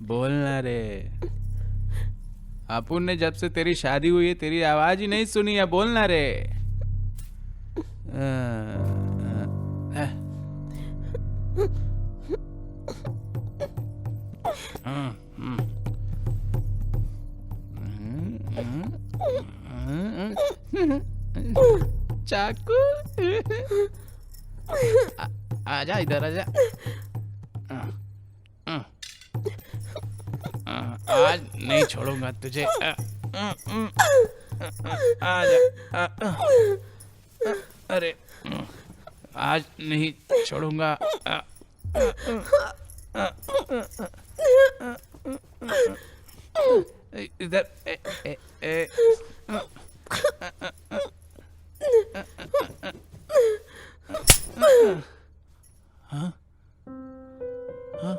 बोलना रे। अपुन ने जब से तेरी शादी हुई है तेरी आवाज ही नहीं सुनी है, बोलना रे। चाकू, आजा इधर आजा। आज नहीं छोड़ूंगा तुझे। आजा। अरे आज नहीं छोड़ूंगा। इधर हाँ हाँ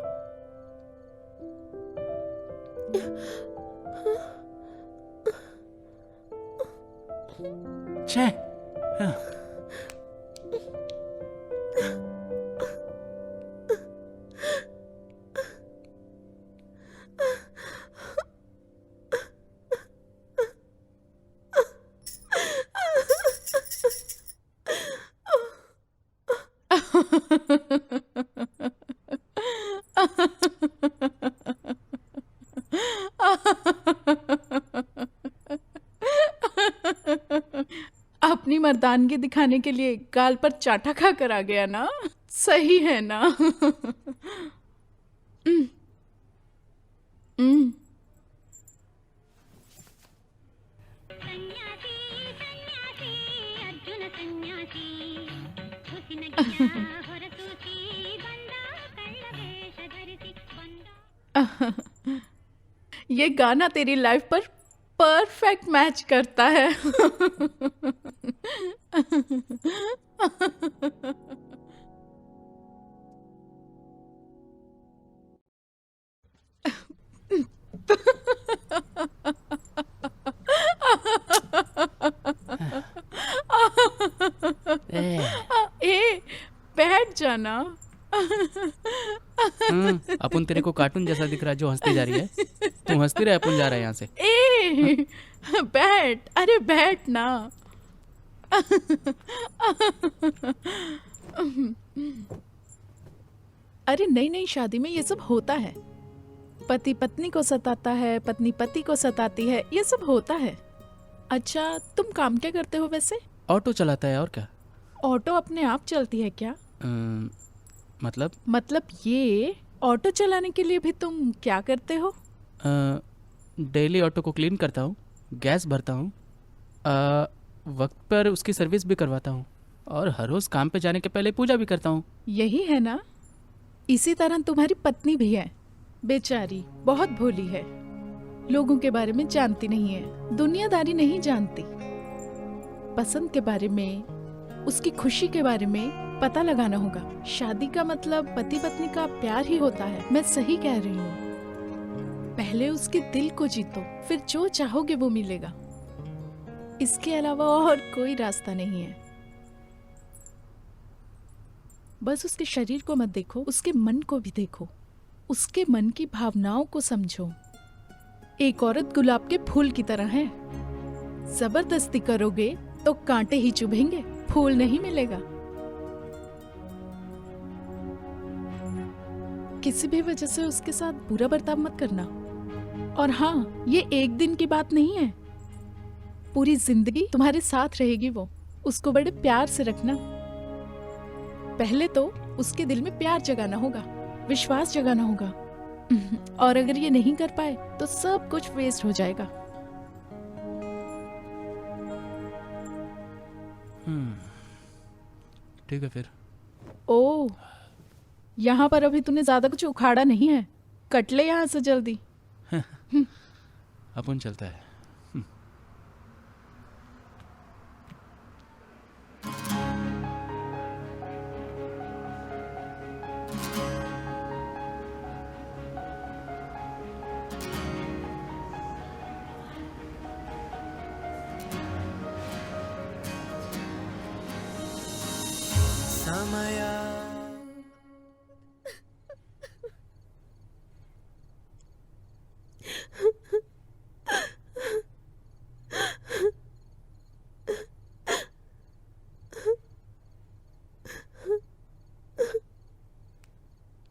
छे अपनी मर्दानगी दिखाने के लिए गाल पर चाटा खा कर आ गया ना। सही है ना। ये गाना तेरी लाइफ पर परफेक्ट मैच करता है। ए, बैठ जाना। अपन तेरे को कार्टून जैसा दिख रहा है जो हंसती जा रही है। तू हंसती रहे, अपन जा रहा है यहाँ से। ए, बैठ, अरे बैठ ना। अरे नई नई शादी में ये सब होता है। पति पत्नी को सताता है, पत्नी पति को सताती है, ये सब होता है। अच्छा, तुम काम क्या करते हो वैसे? ऑटो चलाता है, और क्या? ऑटो अपने आप चलती है क्या? मतलब ये ऑटो चलाने के लिए भी तुम क्या करते हो? डेली ऑटो को क्लीन करता हूँ, गैस भरता हूँ, वक्त पर उसकी सर्विस भी करवाता हूँ, और हर रोज़ काम पे जाने के पहले पूजा भी करता हूँ। यही है ना। इसी तरह तुम्हारी पत्नी भी है, बेचारी बहुत भोली है, लोगों के बारे में जानती नहीं है, दुनियादारी नहीं जानती, पसंद के बारे में, उसकी खुशी के बारे में पता लगाना होगा। शादी का मतलब पति पत्नी का प्यार ही होता है। मैं सही कह रही हूँ। पहले उसके दिल को जीतो, फिर जो चाहोगे वो मिलेगा। इसके अलावा और कोई रास्ता नहीं है। बस उसके शरीर को मत देखो, उसके मन को भी देखो, उसके मन की भावनाओं को समझो। एक औरत गुलाब के फूल की तरह है। जबरदस्ती करोगे तो कांटे ही चुभेंगे, फूल नहीं मिलेगा। किसी भी वजह से उसके साथ बुरा बर्ताव मत करना। और हाँ, ये एक दिन की बात नहीं है, पूरी जिंदगी तुम्हारे साथ रहेगी वो। उसको बड़े प्यार से रखना। पहले तो उसके दिल में प्यार जगाना होगा, विश्वास जगाना होगा। और अगर ये नहीं कर पाए तो सब कुछ वेस्ट हो जाएगा। ठीक है फिर। ओह, यहाँ पर अभी तूने ज्यादा कुछ उखाड़ा नहीं है। कट ले यहाँ से जल्दी। अपन चलता है।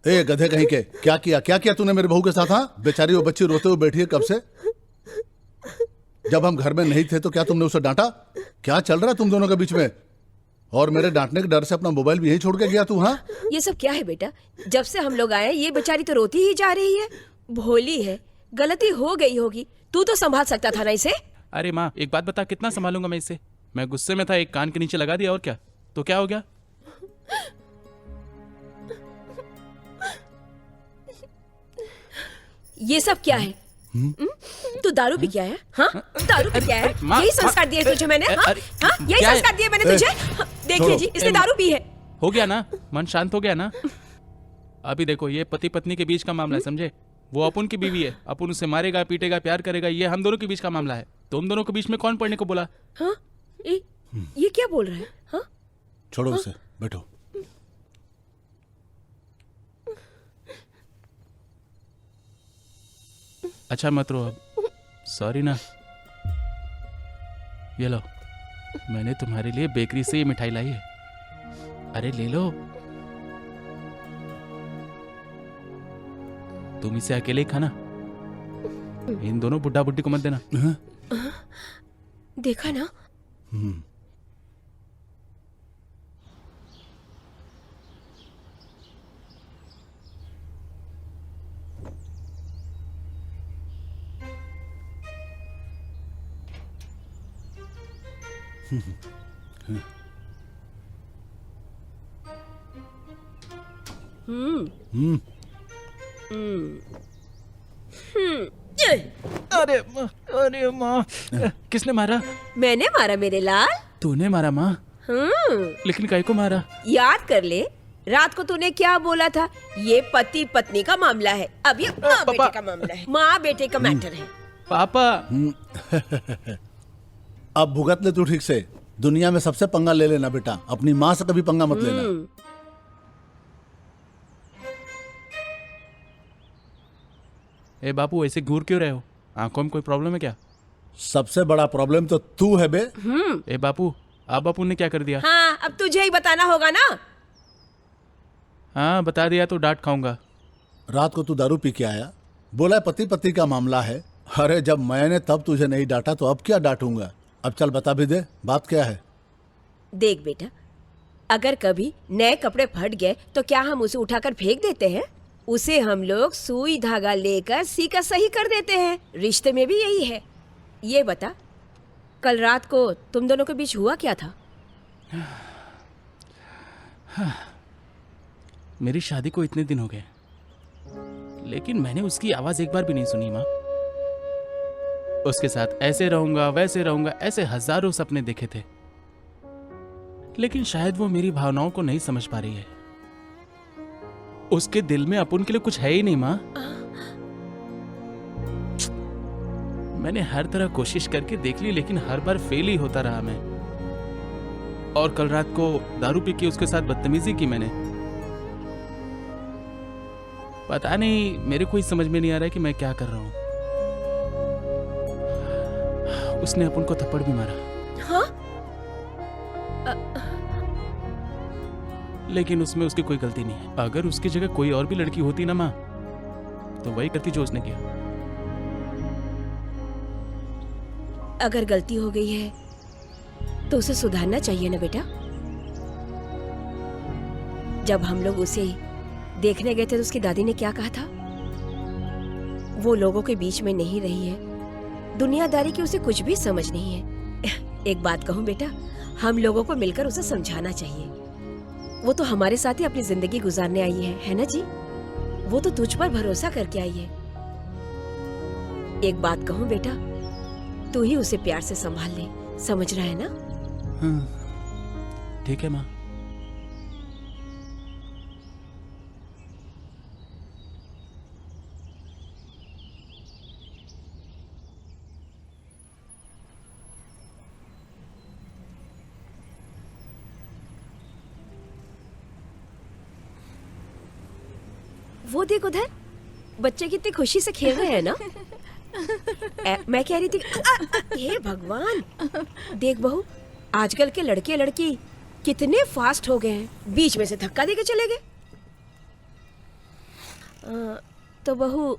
ए गधे कहीं के, क्या किया तूने मेरे बहू के साथ? हाँ, बेचारी वो बच्ची रोते हुए बैठी है कब से। जब हम घर में नहीं थे तो क्या तुमने उसे डांटा? क्या चल रहा है तुम दोनों के बीच में? और मेरे डांटने के डर से अपना मोबाइल भी यहीं छोड़ के गया तू? हाँ, ये सब क्या है बेटा? जब से हम लोग आए ये बेचारी तो रोती ही जा रही है। भोली है, गलती हो गई होगी, तू तो संभाल सकता था ना इसे। अरे माँ एक बात बता, कितना संभालूंगा मैं इसे? मैं गुस्से में था, एक कान के नीचे लगा दिया और क्या, तो क्या हो गया? ये सब क्या है? तू दारू पी क्या है? हाँ, दारू पी क्या है? माँ, यही संस्कार दिए तुझे मैंने? हाँ? हाँ? यही क्या है? संस्कार दिए मैंने तुझे? हाँ, देखिए जी, इसने दारू पी है। हो गया ना, मन शांत हो गया ना? अभी देखो, ये पति पत्नी के बीच का मामला है, समझे? वो अपुन की बीवी है, अपुन उसे मारेगा, पीटेगा, प्यार करेगा, ये हम दोनों के बीच का मामला है। तुम दोनों के बीच में कौन पढ़ने को बोला? हाँ? ये क्या बोल रहा है? हाँ? छोड़ो उसे, बैठो। अच्छा मत रो अब, सॉरी ना। ये लो, मैंने तुम्हारे लिए बेकरी से ये मिठाई लाई है, अरे ले लो। तुम इसे अकेले ही खाना, इन दोनों बुड्ढा बुड्ढी को मत देना। देखा ना? अरे माँ, किसने मारा? मैंने मारा मेरे लाल। तूने मारा माँ? लेकिन काहे को मारा? याद कर ले, रात को तूने क्या बोला था? ये पति पत्नी का मामला है, अब ये माँ बेटे का मामला है, माँ बेटे का मैटर है। पापा अब भुगत ले तू ठीक से। दुनिया में सबसे पंगा ले लेना बेटा, अपनी माँ से कभी पंगा मत लेना। ए बापू, ऐसे घूर क्यों रहे हो? आंखों में कोई प्रॉब्लम है क्या? सबसे बड़ा प्रॉब्लम तो तू है बे। ए बापू, अब बापू ने क्या कर दिया? हाँ, अब तुझे ही बताना होगा ना। हाँ, बता दिया तो डांट खाऊंगा। रात को तू दारू पी के आया, बोला पति पत्नी का मामला है। अरे जब मैंने तब तुझे नहीं डांटा तो अब क्या डांटूंगा? अब चल बता भी दे, बात क्या है? देख बेटा, अगर कभी नए कपड़े फट गए तो क्या हम उसे उठाकर फेंक देते हैं? उसे हम लोग सुई धागा लेकर सीका सही कर देते हैं। रिश्ते में भी यही है। ये बता, कल रात को तुम दोनों के बीच हुआ क्या था? मेरी शादी को इतने दिन हो गए, लेकिन मैंने उसकी आवाज एक बार भी नहीं सुनी माँ। उसके साथ ऐसे रहूंगा, वैसे रहूंगा, ऐसे हजारों सपने देखे थे, लेकिन शायद वो मेरी भावनाओं को नहीं समझ पा रही है। उसके दिल में अपुन के लिए कुछ है ही नहीं माँ। मैंने हर तरह कोशिश करके देख ली, लेकिन हर बार फेल ही होता रहा मैं। और कल रात को दारू पी के उसके साथ बदतमीजी की मैंने। पता नहीं, मेरे को ही समझ में नहीं आ रहा है कि मैं क्या कर रहा हूं। उसने अपुन को थप्पड़ भी मारा। हाँ? लेकिन उसमें उसकी कोई गलती नहीं है। अगर उसकी जगह कोई और भी लड़की होती ना माँ, तो वही करती जो उसने किया। अगर गलती हो गई है तो उसे सुधारना चाहिए ना बेटा। जब हम लोग उसे देखने गए थे तो उसकी दादी ने क्या कहा था? वो लोगों के बीच में नहीं रही है, दुनियादारी की उसे कुछ भी समझ नहीं है। एक बात कहूं बेटा, हम लोगों को मिलकर उसे समझाना चाहिए। वो तो हमारे साथ ही अपनी जिंदगी गुजारने आई है ना जी? वो तो तुझ पर भरोसा करके आई है। एक बात कहूं बेटा, तू ही उसे प्यार से संभाल ले, समझ रहा है ना? हाँ, ठीक है माँ। वो देख उधर, बच्चे कितनी खुशी से खेल रहे हैं ना। मैं कह रही थी हे भगवान, देख बहू, आजकल के लड़के लड़की कितने फास्ट हो गए हैं, बीच में से धक्का देके चले गए। तो बहू,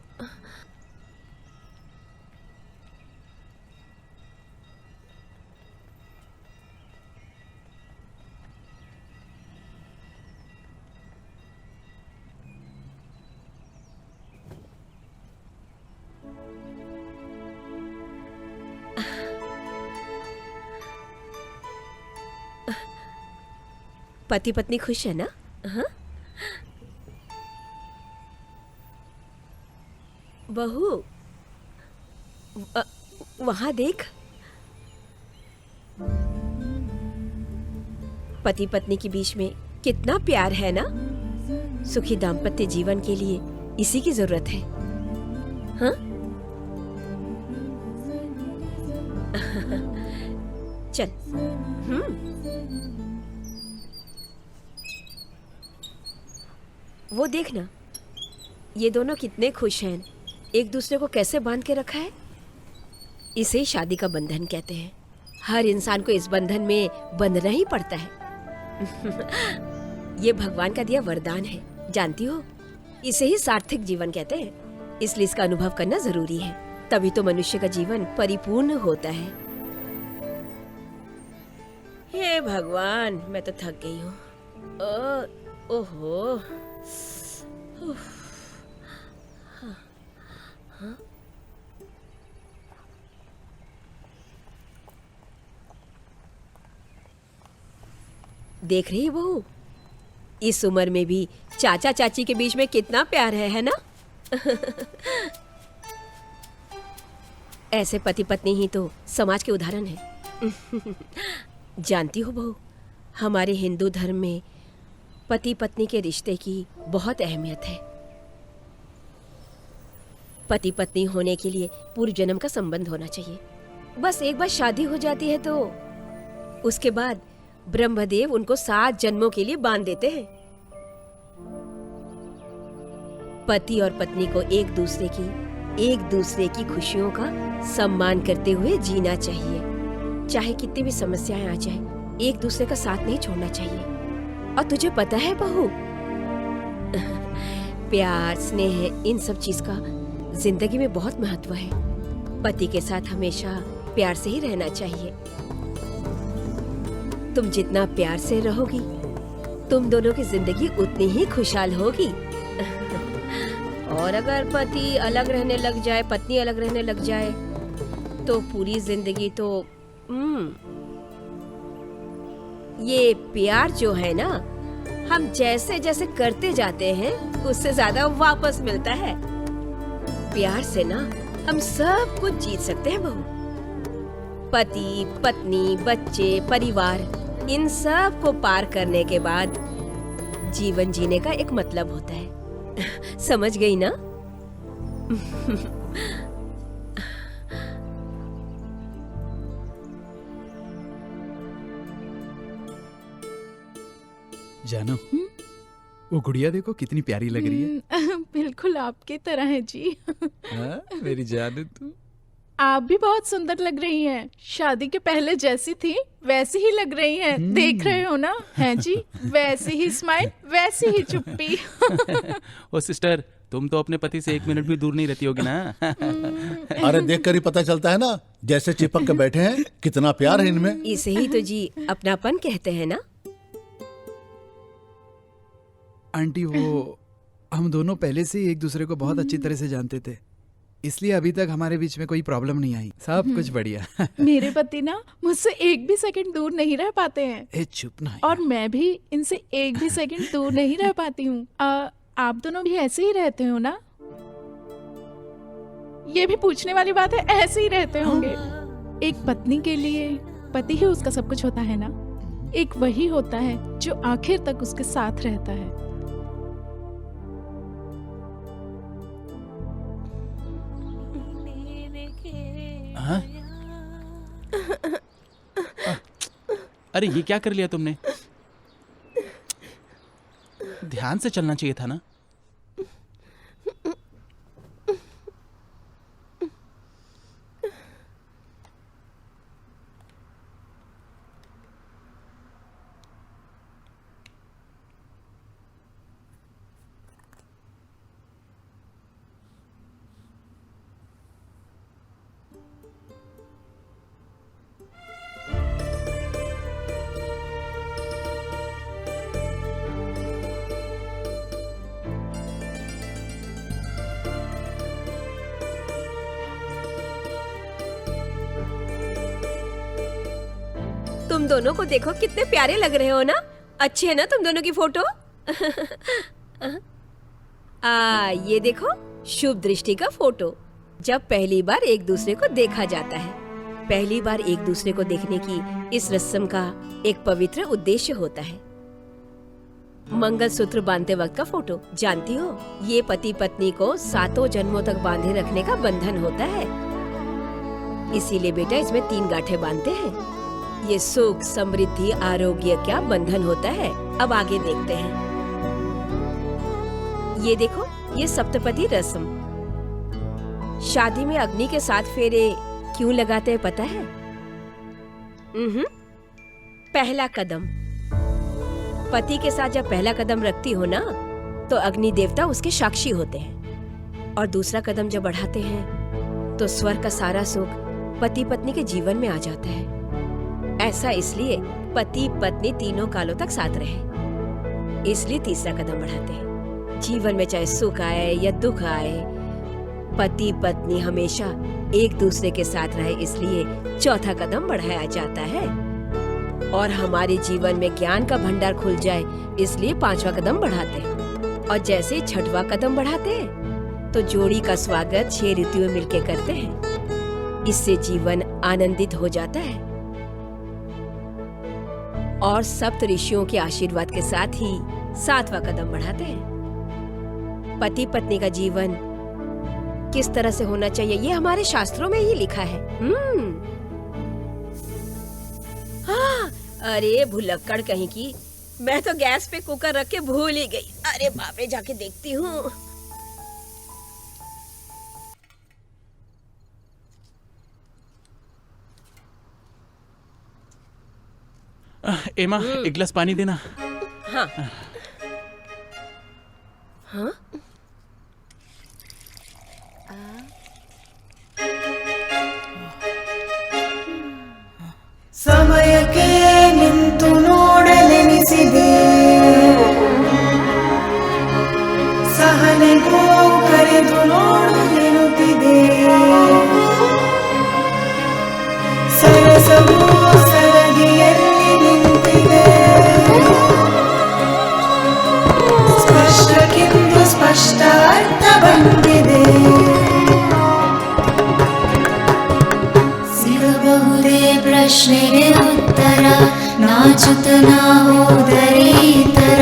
पति पत्नी खुश है ना? हाँ? बहू, वहां देख, पति पत्नी के बीच में कितना प्यार है ना। सुखी दाम्पत्य जीवन के लिए इसी की जरूरत है। हाँ? चल। वो देखना, ये दोनों कितने खुश हैं, एक दूसरे को कैसे बांध के रखा है। इसे ही शादी का बंधन कहते हैं। हर इंसान को इस बंधन में बंधना ही पड़ता है। ये भगवान का दिया वरदान है, जानती हो। इसे ही सार्थक जीवन कहते हैं, इसलिए इसका अनुभव करना जरूरी है, तभी तो मनुष्य का जीवन परिपूर्ण होता है। हे भगवान, मैं तो थक गई हूँ। ओहो। देख रही बहू, इस उम्र में भी चाचा चाची के बीच में कितना प्यार है ना? ऐसे पति पत्नी ही तो समाज के उदाहरण है। जानती हो बहू, हमारे हिंदू धर्म में पति पत्नी के रिश्ते की बहुत अहमियत है। पति पत्नी होने के लिए पूर्व जन्म का संबंध होना चाहिए। बस एक बार शादी हो जाती है तो उसके बाद ब्रह्मदेव उनको 7 जन्मों के लिए बांध देते हैं। पति और पत्नी को एक दूसरे की खुशियों का सम्मान करते हुए जीना चाहिए। चाहे कितनी भी समस्याएं आ जाए, एक दूसरे का साथ नहीं छोड़ना चाहिए। और तुझे पता है बहू, प्यार, स्नेह, इन सब चीज का जिंदगी में बहुत महत्व है। पति के साथ हमेशा प्यार से ही रहना चाहिए। तुम जितना प्यार से रहोगी, तुम दोनों की जिंदगी उतनी ही खुशहाल होगी। और अगर पति अलग रहने लग जाए, पत्नी अलग रहने लग जाए, तो पूरी जिंदगी तो ये प्यार जो है ना, हम जैसे जैसे करते जाते हैं उससे ज्यादा वापस मिलता है। प्यार से ना हम सब कुछ जीत सकते हैं बहू। पति, पत्नी, बच्चे, परिवार, इन सब को पार करने के बाद जीवन जीने का एक मतलब होता है। समझ गई ना? जानो, वो गुड़िया देखो कितनी प्यारी लग रही है। बिल्कुल आपकी तरह है जी। हाँ, मेरी जानू तू। आप भी बहुत सुंदर लग रही हैं। शादी के पहले जैसी थी वैसी ही लग रही हैं। देख रहे हो ना? हैं जी, वैसी ही स्माइल, वैसी ही चुप्पी। ओ सिस्टर, तुम तो अपने पति से 1 मिनट भी दूर नहीं रहती होगी ना? अरे देख कर ही पता चलता है ना, जैसे चिपक के बैठे हैं, कितना प्यार है इनमें। इसे ही तो जी अपनापन कहते हैं ना। आंटी, वो हम दोनों पहले से ही एक दूसरे को बहुत अच्छी तरह से जानते थे, इसलिए अभी तक हमारे बीच में कोई प्रॉब्लम नहीं आई। सब कुछ बढ़िया। मेरे पति ना मुझसे 1 भी सेकंड दूर नहीं रह पाते हैं। ए चुप ना। और मैं भी इनसे 1 भी सेकंड दूर नहीं रह पाती हूँ। आप दोनों भी ऐसे ही रहते हो ना? ये भी पूछने वाली बात है, ऐसे ही रहते होंगे। एक पत्नी के लिए पति ही उसका सब कुछ होता है ना। एक वही होता है जो आखिर तक उसके साथ रहता है। हाँ? अरे ये क्या कर लिया तुमने? ध्यान से चलना चाहिए था ना। तुम दोनों को देखो कितने प्यारे लग रहे हो ना। अच्छे है ना तुम दोनों की फोटो? ये देखो शुभ दृष्टि का फोटो। जब पहली बार एक दूसरे को देखा जाता है, पहली बार एक दूसरे को देखने की इस रस्म का एक पवित्र उद्देश्य होता है। मंगलसूत्र बांधते वक्त का फोटो, जानती हो ये पति पत्नी को 7 जन्मों तक बांधे रखने का बंधन होता है। इसीलिए बेटा इसमें 3 गांठें बांधते हैं। ये सुख, समृद्धि, आरोग्य का बंधन होता है। अब आगे देखते हैं। ये देखो, ये सप्तपदी रस्म। शादी में अग्नि के 7 फेरे क्यों लगाते हैं पता है? पहला कदम, पति के साथ जब पहला कदम रखती हो ना, तो अग्नि देवता उसके साक्षी होते हैं। और दूसरा कदम जब बढ़ाते हैं तो स्वर्ग का सारा सुख पति पत्नी के जीवन में आ जाता है। ऐसा इसलिए पति पत्नी तीनों कालों तक साथ रहे, इसलिए तीसरा कदम बढ़ाते हैं। जीवन में चाहे सुख आए या दुख आए, पति पत्नी हमेशा एक दूसरे के साथ रहे, इसलिए चौथा कदम बढ़ाया जाता है। और हमारे जीवन में ज्ञान का भंडार खुल जाए, इसलिए 5वां कदम बढ़ाते हैं। और जैसे 6वां कदम बढ़ाते हैं तो जोड़ी का स्वागत 6 ऋतुओं मिलकर करते हैं। इससे जीवन आनंदित हो जाता है। और सप्त ऋषियों के आशीर्वाद के साथ ही 7वां कदम बढ़ाते हैं। पति पत्नी का जीवन किस तरह से होना चाहिए ये हमारे शास्त्रों में ही लिखा है। अरे भुलक्कड़ कहीं की, मैं तो गैस पे कुकर रख के भूल ही गई। अरे बाप रे, जाके देखती हूँ। एमा, एक गिलास पानी देना। हाँ हाँ, ಸಮಯಕ್ಕೆ ನಿಂತು ನೋಡಲೆನಿಸಿದೆ, ಸಹನೆಗೂ ಕರೆದು ನೋಡಲೆನುತ್ತಿದೆ, ಸರಸವೂ ಸರದಿಯಲ್ಲಿ ನಿಂತಿದೆ, ಸ್ಪಷ್ಟಕ್ಕಿಂದು ಸ್ಪಷ್ಟ ಅರ್ಥ ಬಂದಿದೆ. ಸಿಗಬಹುದೇ ಪ್ರಶ್ನೆಗೆ ಉತ್ತರ, ನಾಚುತ್ತ ಹೋದರೆ ಈ ತರ,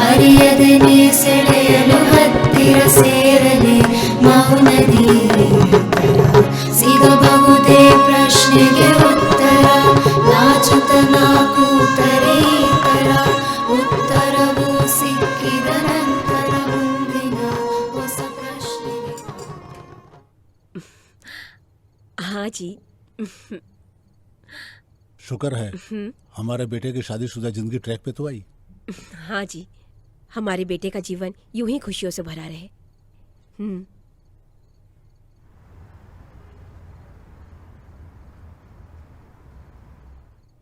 ಅರಿಯದನೆ ಸೆಳೆಯಲು ಹತ್ತಿರ ಸೇರದೆ ಮೌನದಿ. ಸಿಗಬಹುದೇ ಪ್ರಶ್ನೆಗೆ ಉತ್ತರ, ನಾಚುತ್ತ ಕೂತರೆ ಈ ತರ, ಉತ್ತರವು ಸಿಕ್ಕಿದ ನಂತರ ಮುಂದಿನ ಹೊಸ ಪ್ರಶ್ನೆಗೆ. हाँ जी। शुक्र है हमारे बेटे की शादीशुदा जिंदगी ट्रैक पे तो आई। हाँ जी, हमारे बेटे का जीवन यूं ही खुशियों से भरा रहे।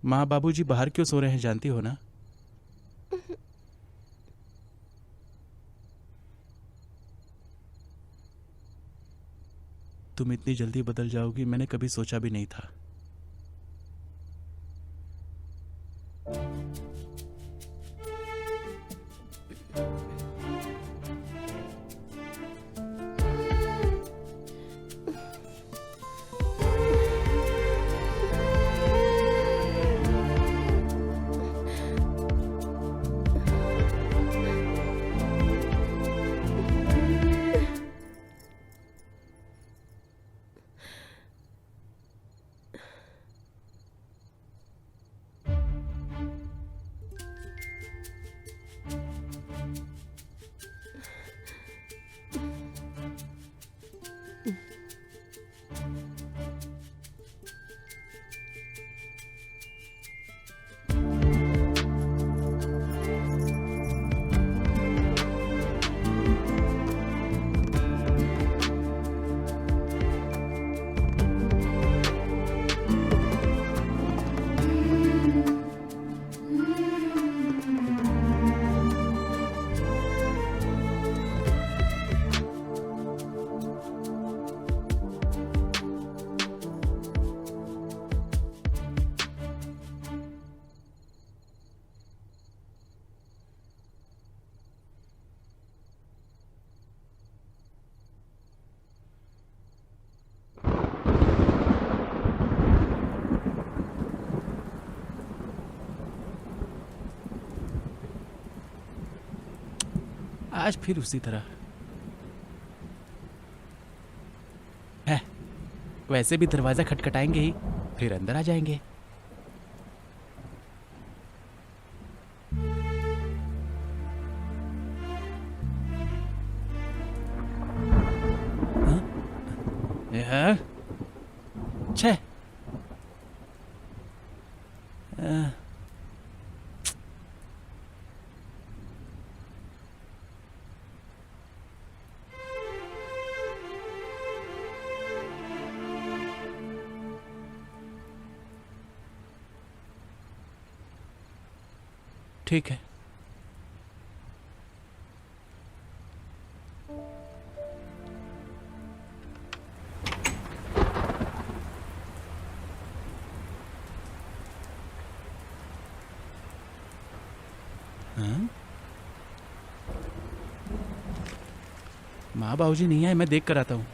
माँ बाबूजी बाहर क्यों सो रहे हैं जानती हो ना? तुम इतनी जल्दी बदल जाओगी मैंने कभी सोचा भी नहीं था। आज फिर उसी तरह है। वैसे भी दरवाजा खटखटाएंगे ही, फिर अंदर आ जाएंगे। हाँ? छे ठीक है। माँ बाबूजी नहीं आए, मैं देख कर आता हूँ।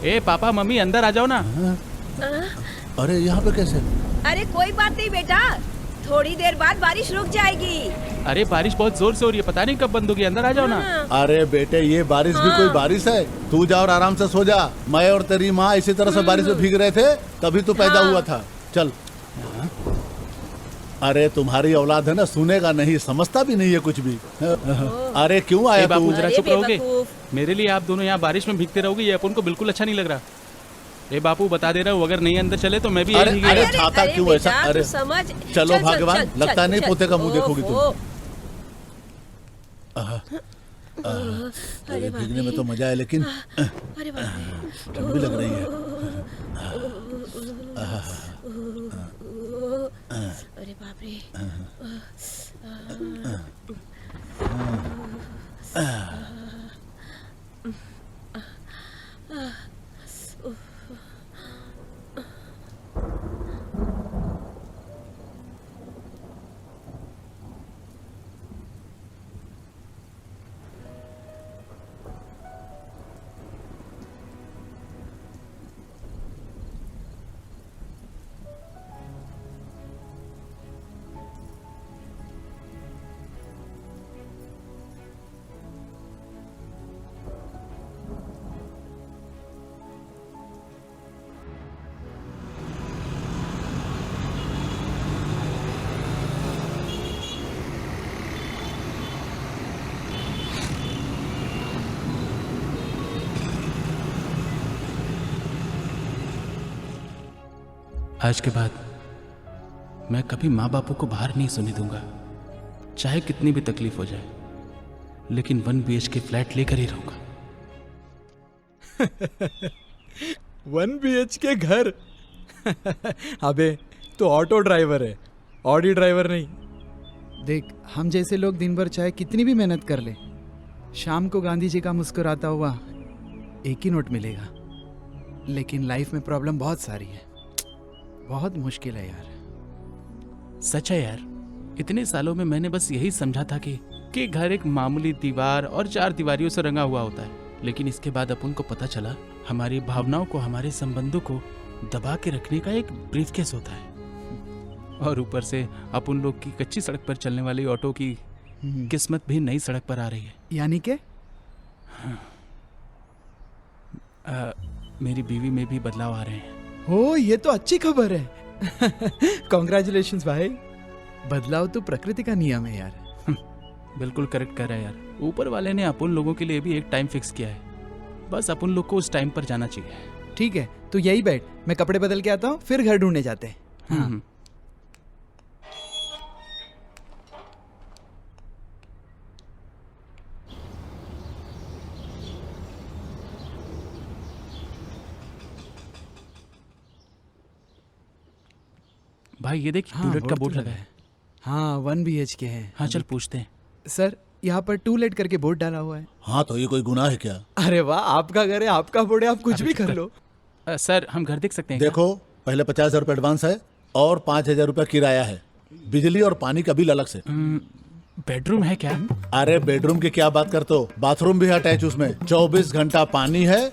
ए पापा मम्मी अंदर आ जाओ ना। अरे यहाँ पे कैसे? अरे कोई बात नहीं बेटा, थोड़ी देर बाद बारिश रुक जाएगी। अरे बारिश बहुत जोर से हो रही है, पता नहीं कब बंद होगी, अंदर आ जाओ ना। अरे बेटे ये बारिश भी कोई बारिश है? तू जा और आराम से सो जा। मैं और तेरी माँ इसी तरह से बारिश में भीग रहे थे, तभी तू पैदा हुआ था। चल। अरे तुम्हारी औलाद है ना, सुनेगा नहीं, समझता भी नहीं है कुछ भी। अरे क्यों आया बापू तू? जरा चुप रहोगे? मेरे लिए आप दोनों यहाँ बारिश में भीगते रहोगे, ये अपन को बिल्कुल अच्छा नहीं लग रहा। ए बापू बता दे रहा हूँ, अगर नहीं अंदर चले तो मैं भी अरे यही अरे भीगेगा। छाता क्यों ऐसा? अरे समझ। चलो भगवान, लगता नहीं पोते का मुंह देखोगी तुम। अरे भीगने में तो मजा है, लेकिन अरे बाप ठंड भी लग रही है। अरे बाप रे। आज के बाद मैं कभी माँ बापू को बाहर नहीं सोने दूंगा, चाहे कितनी भी तकलीफ हो जाए, लेकिन 1 BHK फ्लैट लेकर ही रहूंगा। 1 BHK घर। अबे तो ऑटो ड्राइवर है, ऑडी ड्राइवर नहीं। देख, हम जैसे लोग दिन भर चाहे कितनी भी मेहनत कर ले, शाम को गांधी जी का मुस्कुराता हुआ एक ही नोट मिलेगा। लेकिन लाइफ में प्रॉब्लम बहुत सारी है, बहुत मुश्किल है यार। सच है यार, इतने सालों में मैंने बस यही समझा था कि घर एक मामूली दीवार और 4 दीवारियों से रंगा हुआ होता है, लेकिन इसके बाद अपन को पता चला हमारी भावनाओं को, हमारे संबंधों को दबा के रखने का एक ब्रीफकेस होता है। और ऊपर से अपन लोग की कच्ची सड़क पर चलने वाली ऑटो की किस्मत भी नई सड़क पर आ रही है। यानी के मेरी बीवी में भी बदलाव आ रहे हैं। हो, ये तो अच्छी खबर है। कॉन्ग्रेचुलेशंस भाई। बदलाव तो प्रकृति का नियम है यार। बिल्कुल करेक्ट कर रहा है यार। ऊपर वाले ने अपन लोगों के लिए भी एक टाइम फिक्स किया है, बस अपन लोग को उस टाइम पर जाना चाहिए। ठीक है, तो यही बैठ, मैं कपड़े बदल के आता हूँ, फिर घर ढूंढने जाते हैं। हाँ। भाई ये देख, टूलेट का बोर्ड लगा है। हाँ, 1 BHK है। हाँ चल पूछते हैं। सर, यहाँ पर टूलेट करके बोर्ड डाला हुआ है। हाँ तो ये कोई गुनाह है क्या? अरे वाह, आपका घर है, आपका बोर्ड है, आप कुछ भी कर लो। सर हम घर देख सकते हैं क्या? देखो, पहले 50,000 रुपये एडवांस है और 5,000 रुपये किराया है, बिजली और पानी का बिल अलग से। बेडरूम है क्या? अरे बेडरूम की क्या बात करते हो, बाथरूम भी अटैच उसमें, 24 घंटा पानी है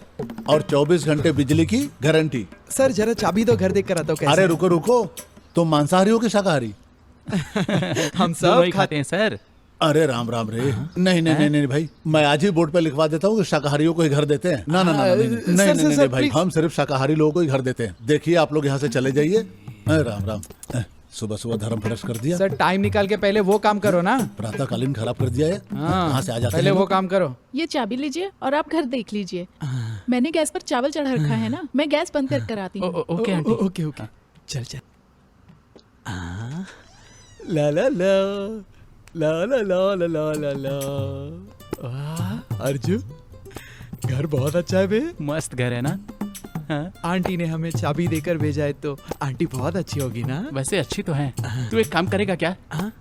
और 24 घंटे बिजली की गारंटी। सर जरा चाबी दो, घर देख कर आता हूँ। अरे रुको रुको, तुम मांसाहारी हो कि शाकाहारी? हम सब वही सब खाते हैं सर। अरे राम राम रे, नहीं नहीं नहीं नहीं भाई, मैं आज ही बोर्ड पे लिखवा देता हूँ कि शाकाहारियों को ही घर देते हैं। ना ना ना, नहीं नहीं नहीं, नहीं, नहीं भाई, हम सिर्फ शाकाहारी लोगों को ही घर देते हैं। देखिए आप लोग यहाँ से चले जाइए। अरे राम राम, सुबह सुबह धर्म भ्रष्ट कर दिया। सर टाइम निकाल के पहले वो काम करो ना। प्रातःकालीन खराब कर दिया है। कहाँ से आ जाते पहले हैं वो लोग? काम करो। ये चाबी लीजिए और आप घर देख लीजिए। मैंने गैस पर चावल चढ़ा रखा है ना, मैं गैस बंद कर आती हूँ। Okay aunty. ओके ओके, चल चल। ला ला ला ला ला ला ला ला ला ला। वाह, अर्जुन घर बहुत अच्छा है बे। मस्त घर है ना? हाँ? आंटी ने हमें चाबी देकर भेजा है तो आंटी बहुत अच्छी होगी ना। वैसे अच्छी तो है। तू एक काम करेगा क्या? हाँ?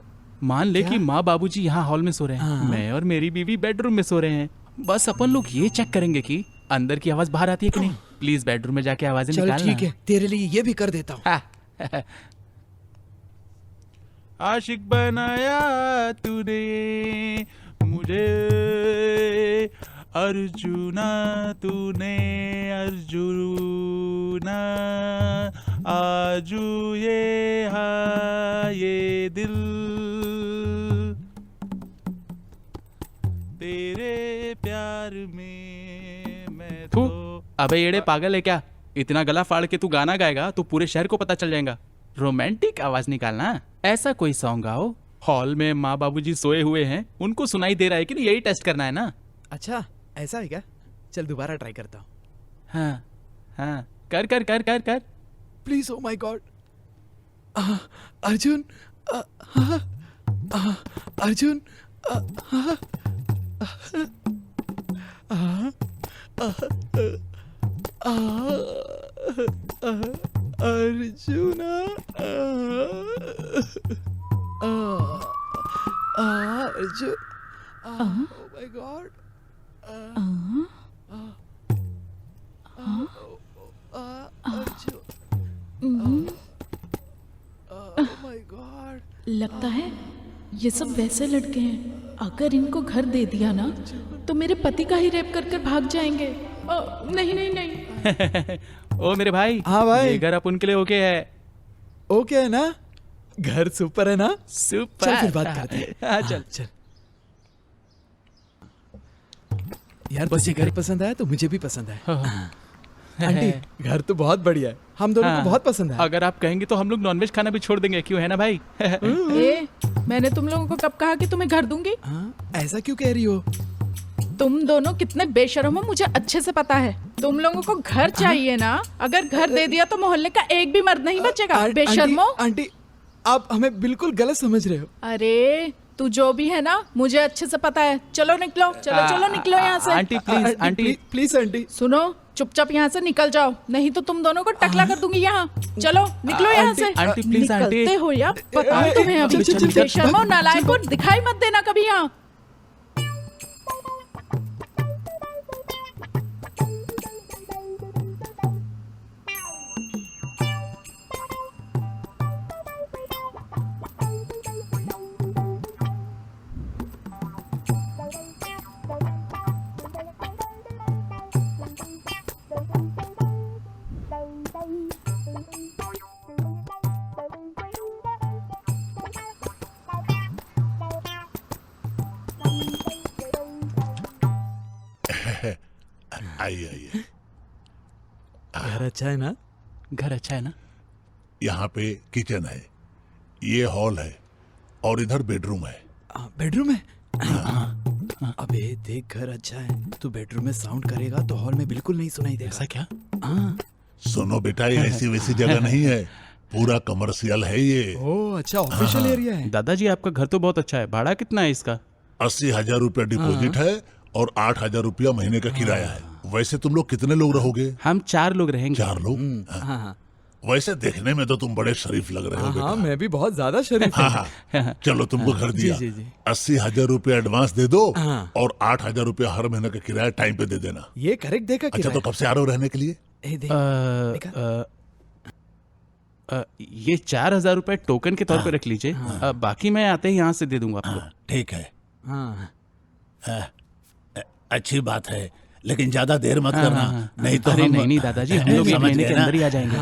मान ले कि क्या? माँ बाबूजी यहाँ हॉल में सो रहे हैं, हाँ। मैं और मेरी बीवी बेडरूम में सो रहे हैं। बस अपन लोग ये चेक करेंगे कि अंदर की आवाज बाहर आती है कि नहीं। प्लीज बेडरूम में जाके आवाजें चल निकालना। ठीक है, तेरे लिए ये भी कर देता हूँ। हाँ। आशिक बनाया तूने मुझे अर्जुना, तूने अर्जुना, आजू ये हाँ ये दिल तेरे प्यार में मैं तो। अबे येड़े पागल है क्या? इतना गला फाड़ के तू गाना गाएगा तो पूरे शहर को पता चल जाएगा। रोमांटिक आवाज निकालना। ऐसा कोई सॉन्ग गाओ, हॉल में माँ बाबूजी सोए हुए हैं, उनको सुनाई दे रहा है कि नहीं, यही टेस्ट करना है ना। अच्छा ऐसा है क्या? चल दोबारा ट्राई करता हूँ। हाँ हाँ, कर कर कर कर कर। Please, oh my God. Arjun, Arjun, arjuna, Arjun, oh my God, Arjun, oh my God. लगता है ये सब वैसे लड़के हैं, अगर इनको घर दे दिया ना तो मेरे पति का ही रेप कर कर भाग जाएंगे। नहीं नहीं नहीं। ओ मेरे भाई, हाँ भाई। ये घर अपन के लिए ओके है? ओके है ना? घर सुपर है ना? सुपर। चल फिर बात करते हैं। हाँ, चल चल यार, बस ये घर पसंद आया तो मुझे भी पसंद आया। आंटी घर तो बहुत बढ़िया है, हम दोनों को बहुत पसंद है। अगर आप कहेंगे तो हम लोग नॉनवेज खाना भी छोड़ देंगे, क्यों है ना भाई? ए, मैंने तुम लोगों को कब कहा कि तुम्हें घर दूंगी? ऐसा क्यों कह रही हो? तुम दोनों कितने बेशर्म हो मुझे अच्छे से पता है। तुम लोगों को घर चाहिए ना, अगर घर दे दिया तो मोहल्ले का एक भी मर्द नहीं बचेगा। बेशर्मो। आंटी आप हमें बिल्कुल गलत समझ रहे हो। अरे तू जो भी है ना, मुझे अच्छे से पता है। चलो निकलो, चलो चलो निकलो यहाँ से। Aunty please, aunty please aunty सुनो, चुपचाप यहाँ से निकल जाओ, नहीं तो तुम दोनों को टकला कर दूंगी यहाँ। चलो निकलो यहाँ से। Aunty please, aunty. निकलते हो या पता है तुम्हें अभी। बेशर्मो, नालायकों, दिखाई मत देना कभी यहाँ। आइए आइए। घर अच्छा है ना? घर अच्छा है ना? यहाँ पे किचन है, ये हॉल है और इधर बेडरूम है। बेडरूम है? अबे देख, घर अच्छा है तो बेडरूम में साउंड करेगा तो हॉल में बिल्कुल नहीं सुनाई देगा। ऐसा क्या? हाँ। सुनो बेटा, ये ऐसी वैसी जगह नहीं है, पूरा कमर्शियल है ये। ओह अच्छा, ऑफिशियल एरिया है। दादाजी आपका घर तो बहुत अच्छा है, भाड़ा कितना है इसका? 80,000 रुपया डिपॉजिट है और 8,000 रुपया महीने का किराया है। वैसे तुम लोग कितने लोग रहोगे? हम 4 लोग रहेंगे। 4 लोग? हाँ वैसे देखने में तो तुम बड़े शरीफ लग रहे हो हाँ, बेटा। मैं भी बहुत ज्यादा शरीफ हाँ हूँ। हाँ, चलो तुमको घर दिया। जी, जी। 80,000 रुपया एडवांस दे दो हाँ। और 8,000 रुपया हर महीने का किराया टाइम पे दे देना। ये करेक्ट देखा अच्छा, तो कब से आ रहे हो रहने के लिए? ए देख ये 4,000 रुपए टोकन के तौर पे रख लीजिए। बाकी मैं आते ही यहाँ से दे दूंगा आपको। ठीक है, हाँ अच्छी बात है, लेकिन ज्यादा देर मत करना, नहीं तो अरे हम नहीं दादाजी, हम लोग एक समझ महीने गए के ना? अंदर ही आ जाएंगे।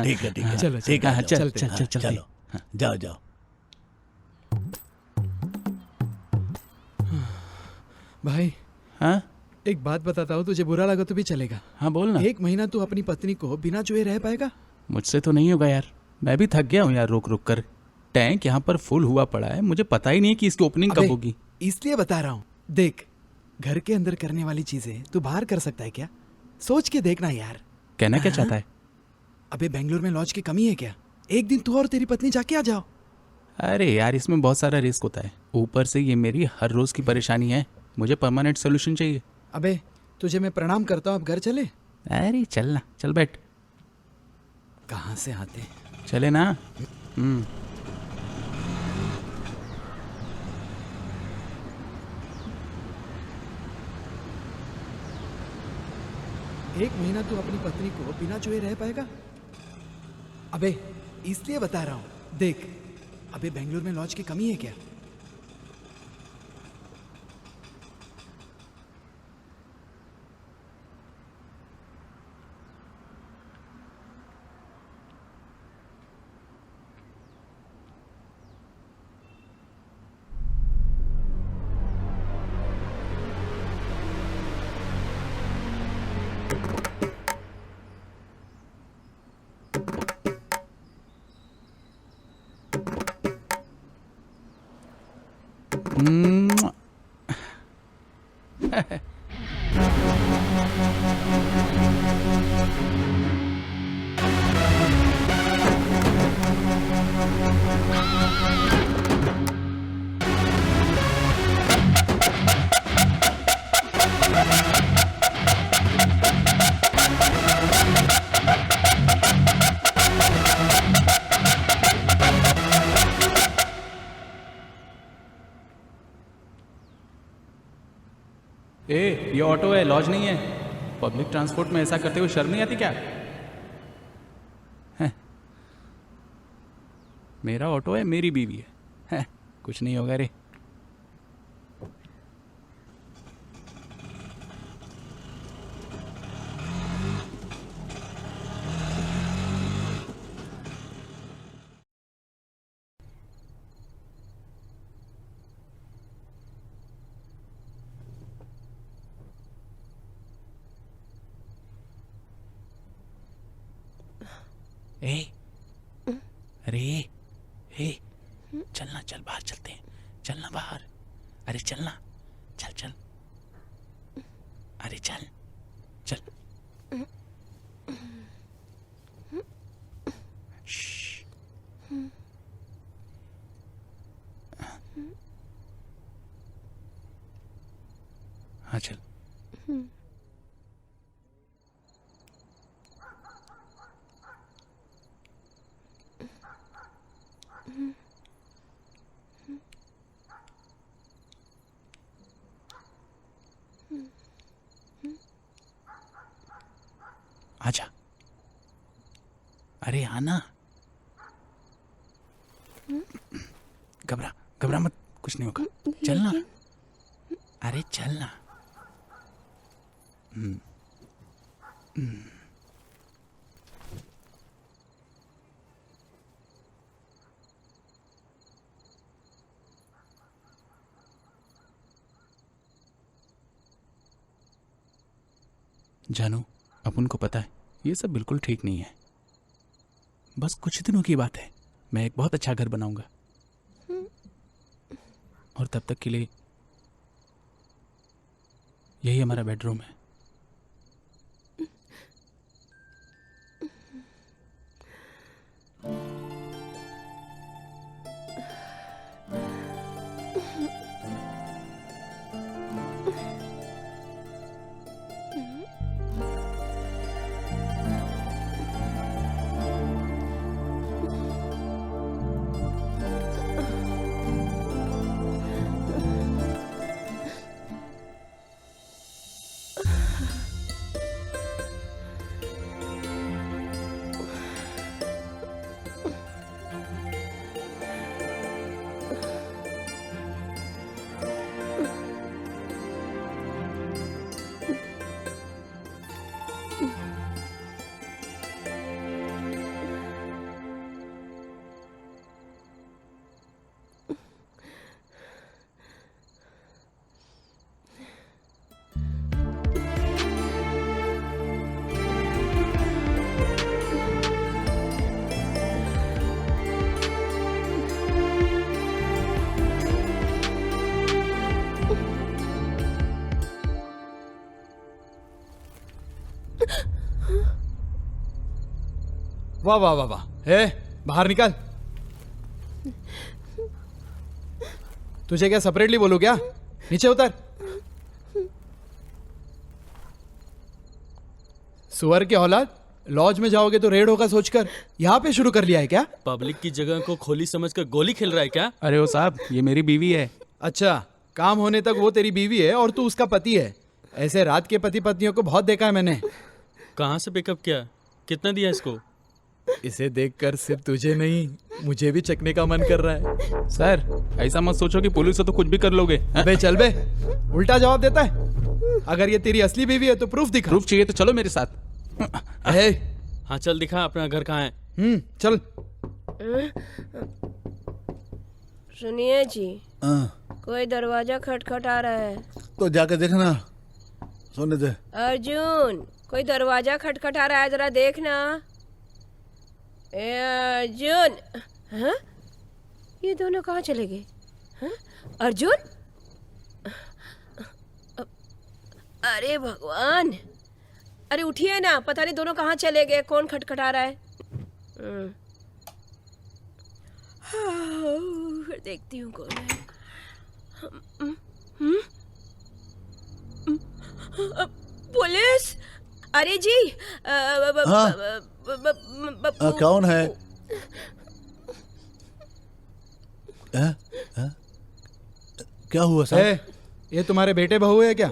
ठीक है, ठीक है, चलो, ठीक है, चल चलो, चल चल चलो, जाओ जाओ। भाई हाँ एक बात बताता हूँ, तुझे बुरा लगा तो भी चलेगा। हाँ बोल ना। 1 महीना तू अपनी पत्नी को बिना चुए रह पाएगा? मुझसे तो नहीं होगा यार, मैं भी थक गया हूँ यार रुक रुक कर। टैंक यहाँ पर फुल हुआ पड़ा है, मुझे पता ही नहीं है कि इसकी ओपनिंग कब अबे, होगी। इसलिए बता रहा हूँ, देख घर के अंदर करने वाली चीजें तू बाहर कर सकता है क्या? सोच के देखना यार। कहना क्या चाहता है? अबे बेंगलोर में लॉज की कमी है क्या? एक दिन तू और तेरी पत्नी जाके आ जाओ। अरे यार इसमें बहुत सारा रिस्क होता है, ऊपर से ये मेरी हर रोज की परेशानी है, मुझे परमानेंट सोल्यूशन चाहिए। अबे तुझे मैं प्रणाम करता हूँ, अब घर चले। अरे चल ना, चल बैठ। कहाँ से आते? चले ना। 1 महीना तू अपनी पत्नी को बिना चुए रह पाएगा? अबे इसलिए बता रहा हूँ, देख अबे बेंगलोर में लॉज की कमी है क्या? ये ऑटो है, लॉज नहीं है। पब्लिक ट्रांसपोर्ट में ऐसा करते हुए शर्म नहीं आती क्या? हैं? मेरा ऑटो है, मेरी बीवी है, कुछ नहीं होगा रे। अरे चलना, चल बाहर चलते हैं, चलना बाहर। अरे चलना, चल चल, अरे चल चल। हाँ चल। आजा, अरे आना, घबरा घबरा मत, कुछ नहीं होगा, चलना। अरे चलना। जानू, अपन को पता है ये सब बिल्कुल ठीक नहीं है, बस कुछ दिनों की बात है, मैं एक बहुत अच्छा घर बनाऊंगा और तब तक के लिए यही हमारा बेडरूम है। वाह वाह वाह वाह, हे बाहर निकल। तुझे क्या सेपरेटली बोलूं क्या? नीचे उतर। सुअर की औलाद, लॉज में जाओगे तो रेड होगा सोचकर यहाँ पे शुरू कर लिया है क्या? पब्लिक की जगह को खोली समझकर गोली खेल रहा है क्या? अरे ओ साहब, ये मेरी बीवी है। अच्छा, काम होने तक वो तेरी बीवी है और तू उसका पति है। ऐसे रात के पति पत्नियों को बहुत देखा है मैंने। कहाँ से पिकअप किया? कितना दिया इसको? इसे देखकर सिर्फ तुझे नहीं, मुझे भी चखने का मन कर रहा है। सर, ऐसा मत सोचो कि पुलिस हो तो कुछ भी कर लोगे। अबे चल बे, उल्टा जवाब देता है। अगर ये तेरी असली बीवी है तो प्रूफ दिखा। प्रूफ चाहिए तो चलो मेरे साथ। हे, हाँ चल दिखा अपना घर कहाँ है। चल। सुनिए जी, हाँ, कोई दरवाजा खटखटा रहा है। तो जाके देखना। सोने दे। अर्जुन, कोई दरवाजा खटखटा रहा है, जरा देखना। ए अर्जुन, हाँ? ये दोनों कहाँ चले गए? हाँ? अर्जुन, अरे भगवान, अरे उठिए ना, पता नहीं दोनों कहाँ चले गए, कौन खटखटा रहा है? हाँ, देखती हूँ कौन है। पुलिस, अरे जी, कौन है? क्या हुआ सर? ये तुम्हारे बेटे बहू है क्या?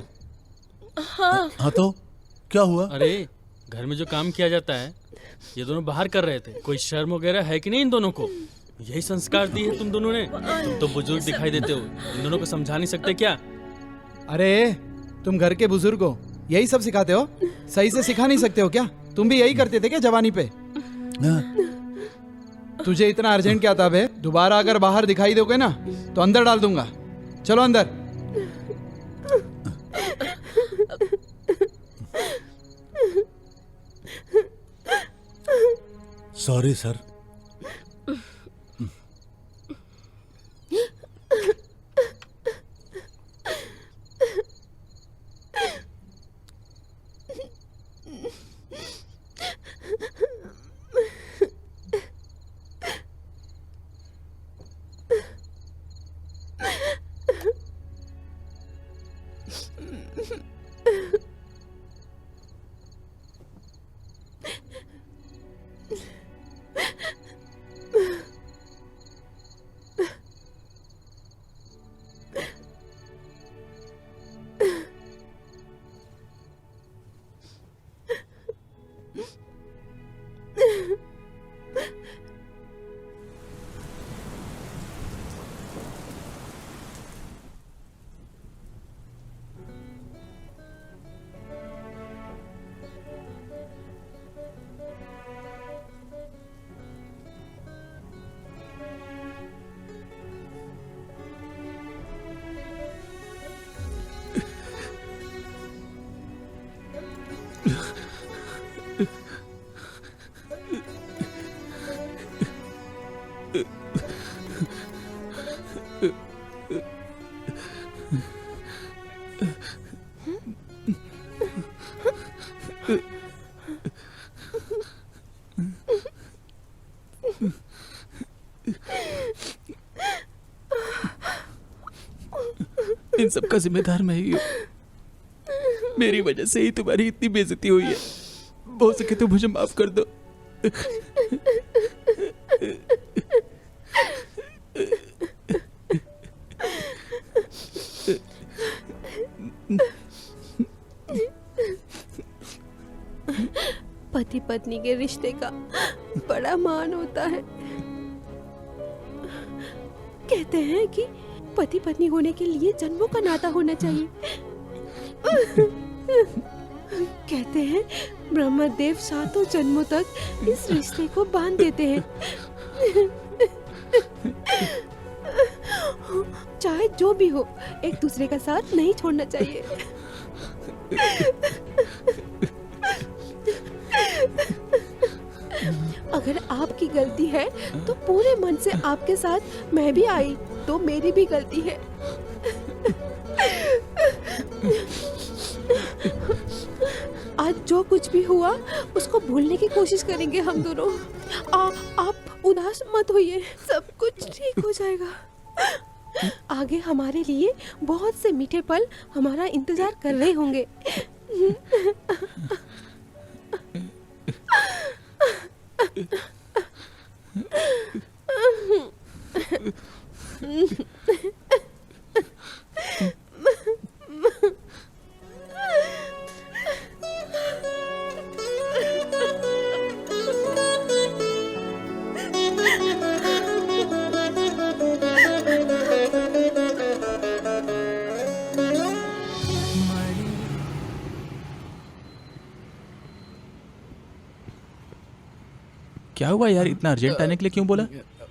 हाँ तो क्या हुआ? अरे घर में जो काम किया जाता है ये दोनों बाहर कर रहे थे। कोई शर्म वगैरह है कि नहीं इन दोनों को? यही संस्कार दी है तुम दोनों ने? तुम तो बुजुर्ग दिखाई देते हो, इन दोनों को समझा नहीं सकते क्या? अरे तुम घर के बुजुर्ग हो, यही सब सिखाते हो? सही से सिखा नहीं सकते हो क्या? तुम भी यही करते थे क्या जवानी पे? तुझे इतना अर्जेंट क्या था बे? दोबारा अगर बाहर दिखाई दोगे ना तो अंदर डाल दूंगा। चलो अंदर। Sorry sir. इन सब का जिम्मेदार मैं ही हूँ। मेरी वजह से ही तुम्हारी इतनी बेइज्जती हुई है। हो सके तो मुझे माफ कर दो। पति पत्नी के रिश्ते का बड़ा मान होता है। कहते हैं कि पति पत्नी होने के लिए जन्मों का नाता होना चाहिए। कहते हैं ब्रह्मदेव 7 जन्मों तक इस रिश्ते को बांध देते हैं। चाहे जो भी हो, एक दूसरे का साथ नहीं छोड़ना चाहिए। अगर आपकी गलती है तो पूरे मन से आपके साथ मैं भी आई तो मेरी भी गलती है। आज जो कुछ भी हुआ उसको भूलने की कोशिश करेंगे हम दोनों। आप उदास मत होइए, सब कुछ ठीक हो जाएगा। आगे हमारे लिए बहुत से मीठे पल हमारा इंतजार कर रहे होंगे। क्या हुआ यार, इतना अर्जेंट आने के लिए क्यों बोला?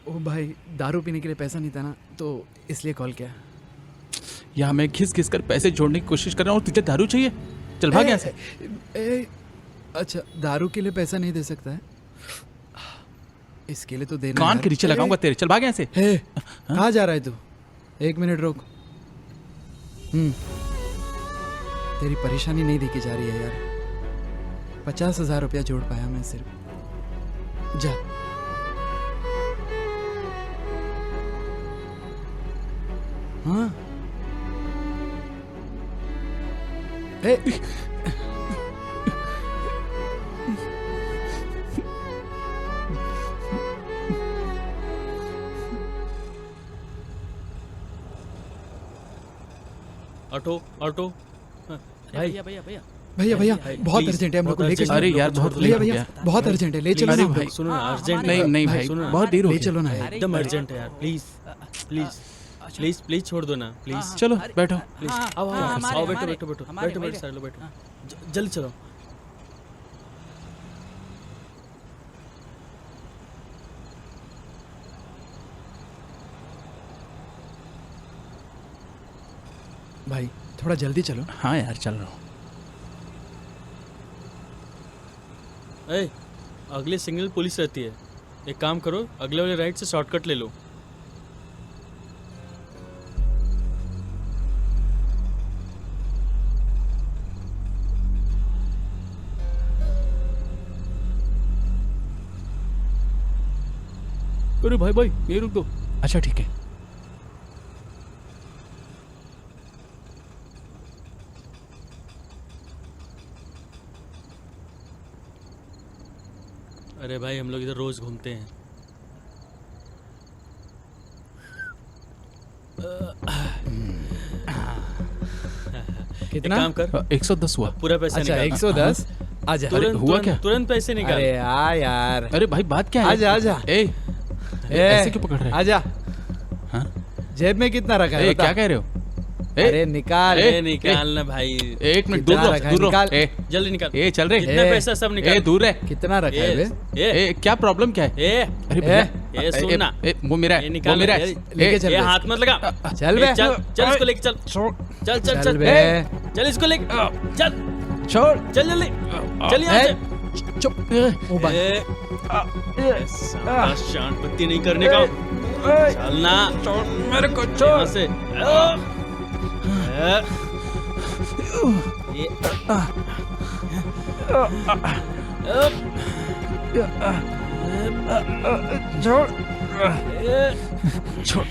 ओ भाई, दारू पीने के लिए पैसा नहीं था ना, तो इसलिए कॉल किया। यहाँ मैं घिस घिस कर पैसे जोड़ने की कोशिश कर रहा हूँ और तुझे दारू चाहिए? चल भाग यहाँ से। अच्छा, दारू के लिए पैसा नहीं दे सकता है? इसके लिए तो देना। कान के नीचे लगाऊंगा तेरे, चल भाग यहाँ से। कहाँ जा रहा है तू? 1 मिनट रोक। तेरी परेशानी नहीं देखी जा रही है यार। 50,000 रुपया जोड़ पाया मैं सिर्फ। जा। हाँ। Auto auto. भैया भैया बहुत अर्जेंट है, हम लोग को लेकर। अरे यार बहुत भैया लेट हो भैया गया। बहुत अर्जेंट है, ले चलो ना भाई। सुनो ना, अर्जेंट नहीं नहीं भाई, सुनो ना, बहुत देर हो ले गई। चलो ना यार। एकदम अर्जेंट है यार, प्लीज प्लीज प्लीज प्लीज छोड़ दो ना, प्लीज चलो बैठो। प्लीज। आओ बैठो बैठो बैठो बैठो बैठो सारे लोग बैठो, जल्दी चलो। भाई थोड़ा जल्दी चलो। हाँ यार चल रहा हूँ। ए, अगले सिग्नल पुलिस रहती है, एक काम करो, अगले वाले राइट से शॉर्टकट ले लो। अरे भाई भाई ये रुक दो। अच्छा ठीक है। अरे भाई हम लोग इधर रोज घूमते हैं। कितना? एक काम कर, 110 हुआ। पूरा पैसा अच्छा निकाल। 110। आजा। तुरंत हुआ तुरंत क्या? तुरंत पैसे निकाल। अरे यार। अरे भाई बात क्या है? आजा आजा। ऐसे क्यों पकड़ रहे हैं? आजा। हाँ? जेब में कितना रखा है? बता। क्या कह रहे हो? अरे निकाल। ए, निकालना भाई। 1 मिनट दूर कितना रहो, रखा है? दूर रहो। निकाल। जल्दी निकाल। चल रहे। कितना पैसा सब निकाल। दूर है। कितना रखा है बे? क्या प्रॉब्लम क्या है? अरे भैया, ये सुन ना, वो मेरा है, वो मेरा है। लेके चल ये बे। हाथ मत लगा। चल बे। चल चल इसको लेके चल। चल चल चल बे। चल इसको लेके चल। छोड़। चल जल्दी चल यहाँ से। चुप। ओ भाई। साला शांति नहीं करने का। चलना। छोड़ मेरे को, यहाँ से। ये छोड़ छोड़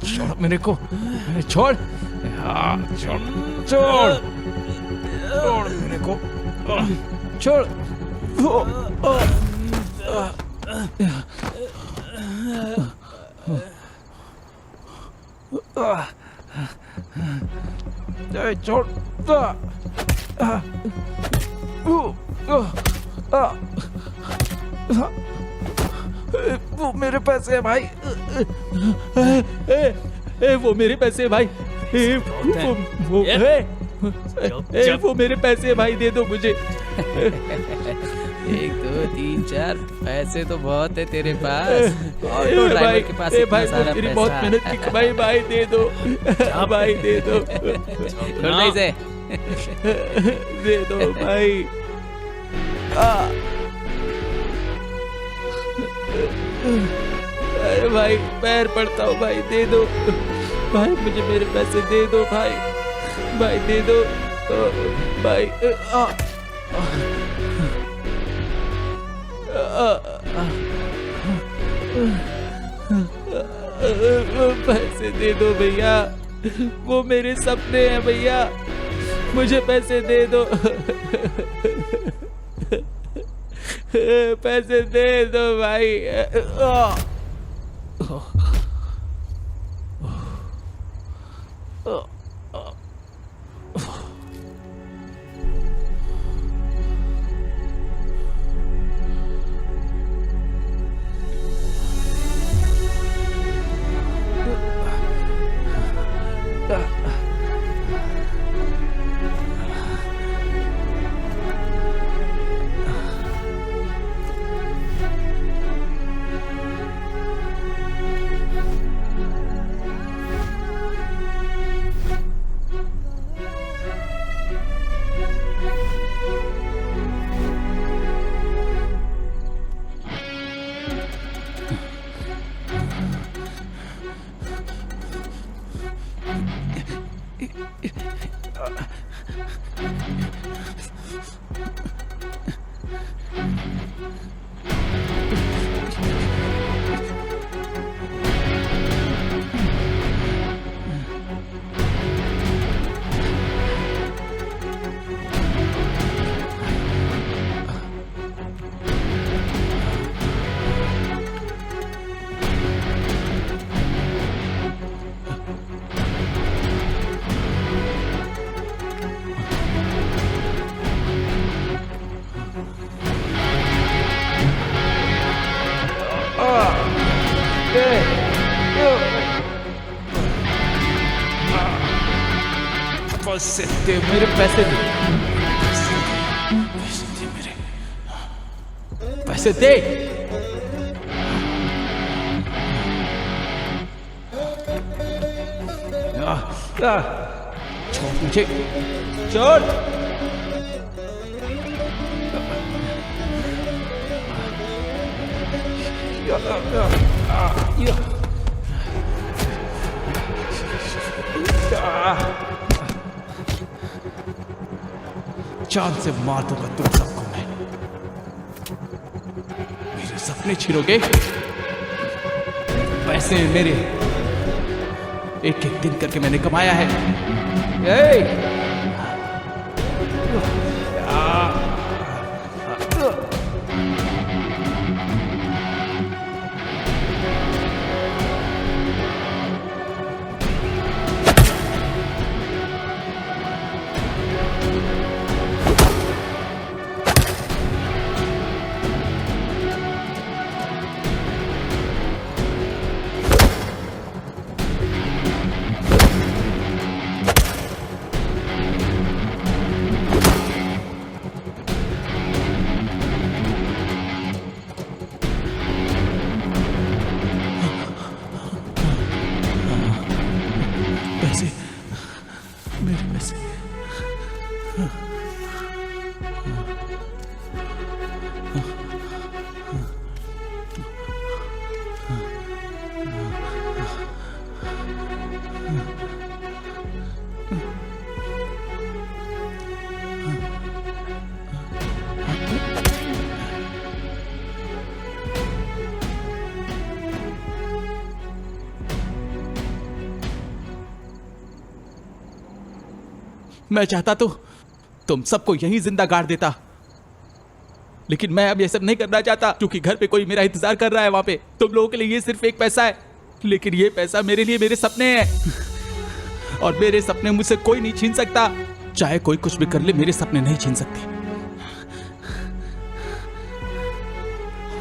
छोड़ मेरे को, छोड़ छोड़ छोड़ छोड़ मेरे को, छोड़। छोड़। वो मेरे पैसे है भाई। वो मेरे पैसे है भाई। वो मेरे पैसे है भाई, दे दो मुझे। 1 2 3 4 पैसे तो बहुत है तेरे पास। ऑटो ड्राइवर के पास इतना सारा मेरी पैसा। बहुत मेहनत की कमाई भाई, दे दो भाई, दे दो। छोड़ दे इसे। दे दो भाई। अरे भाई पैर पड़ता हूँ भाई, दे दो भाई, मुझे मेरे पैसे दे दो भाई, भाई दे दो भाई। पैसे दे दो भैया, वो मेरे सपने हैं भैया, मुझे पैसे दे दो। पैसे दे दो भाई। पैसे दे, मेरे पैसे दे, पैसे दे। छोड़ मुझे, छोड़। जान से मार दूंगा तुम सबको मैं। मेरे सपने छीनोगे, पैसे मेरे एक एक दिन करके मैंने कमाया है। मैं चाहता तो तुम सबको यहीं जिंदा गाड़ देता, लेकिन मैं अब ये सब नहीं करना चाहता क्योंकि घर पे कोई मेरा इंतजार कर रहा है। वहां पे तुम लोगों के लिए ये सिर्फ एक पैसा है, लेकिन ये पैसा मेरे लिए मेरे सपने हैं और मेरे सपने मुझसे कोई नहीं छीन सकता। चाहे कोई कुछ भी कर ले, मेरे सपने नहीं छीन सकते।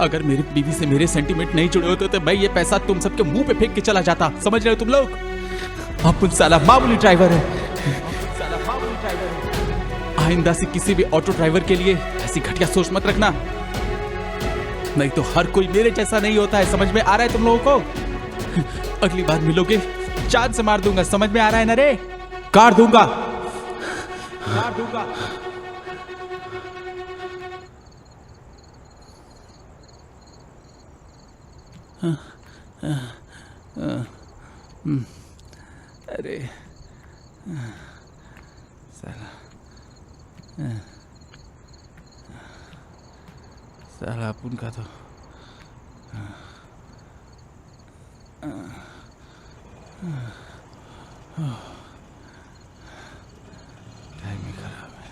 अगर मेरी बीवी से मेरे सेंटीमेंट नहीं जुड़े होते तो मैं ये पैसा तुम सबके मुंह पे फेंक के चला जाता। समझ रहे हो तुम लोग? अपुन साला मामूली ड्राइवर है। आइंदा से किसी भी ऑटो ड्राइवर के लिए ऐसी घटिया सोच मत रखना, नहीं तो हर कोई मेरे जैसा नहीं होता है। समझ में आ रहा है तुम लोगों को? अगली बार मिलोगे चांद से मार दूंगा। समझ में आ रहा है ना रे? काट दूंगा। अरे साला अपुन का तो टाइम ही खराब है।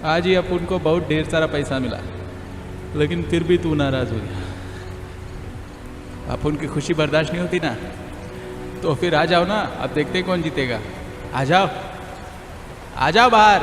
आज ही अपुन को बहुत ढेर सारा पैसा मिला, लेकिन फिर भी तू नाराज हो गया। अपुन की खुशी बर्दाश्त नहीं होती ना, तो फिर आ जाओ ना। अब देखते हैं कौन जीतेगा। आ जाओ, आ जाओ बाहर।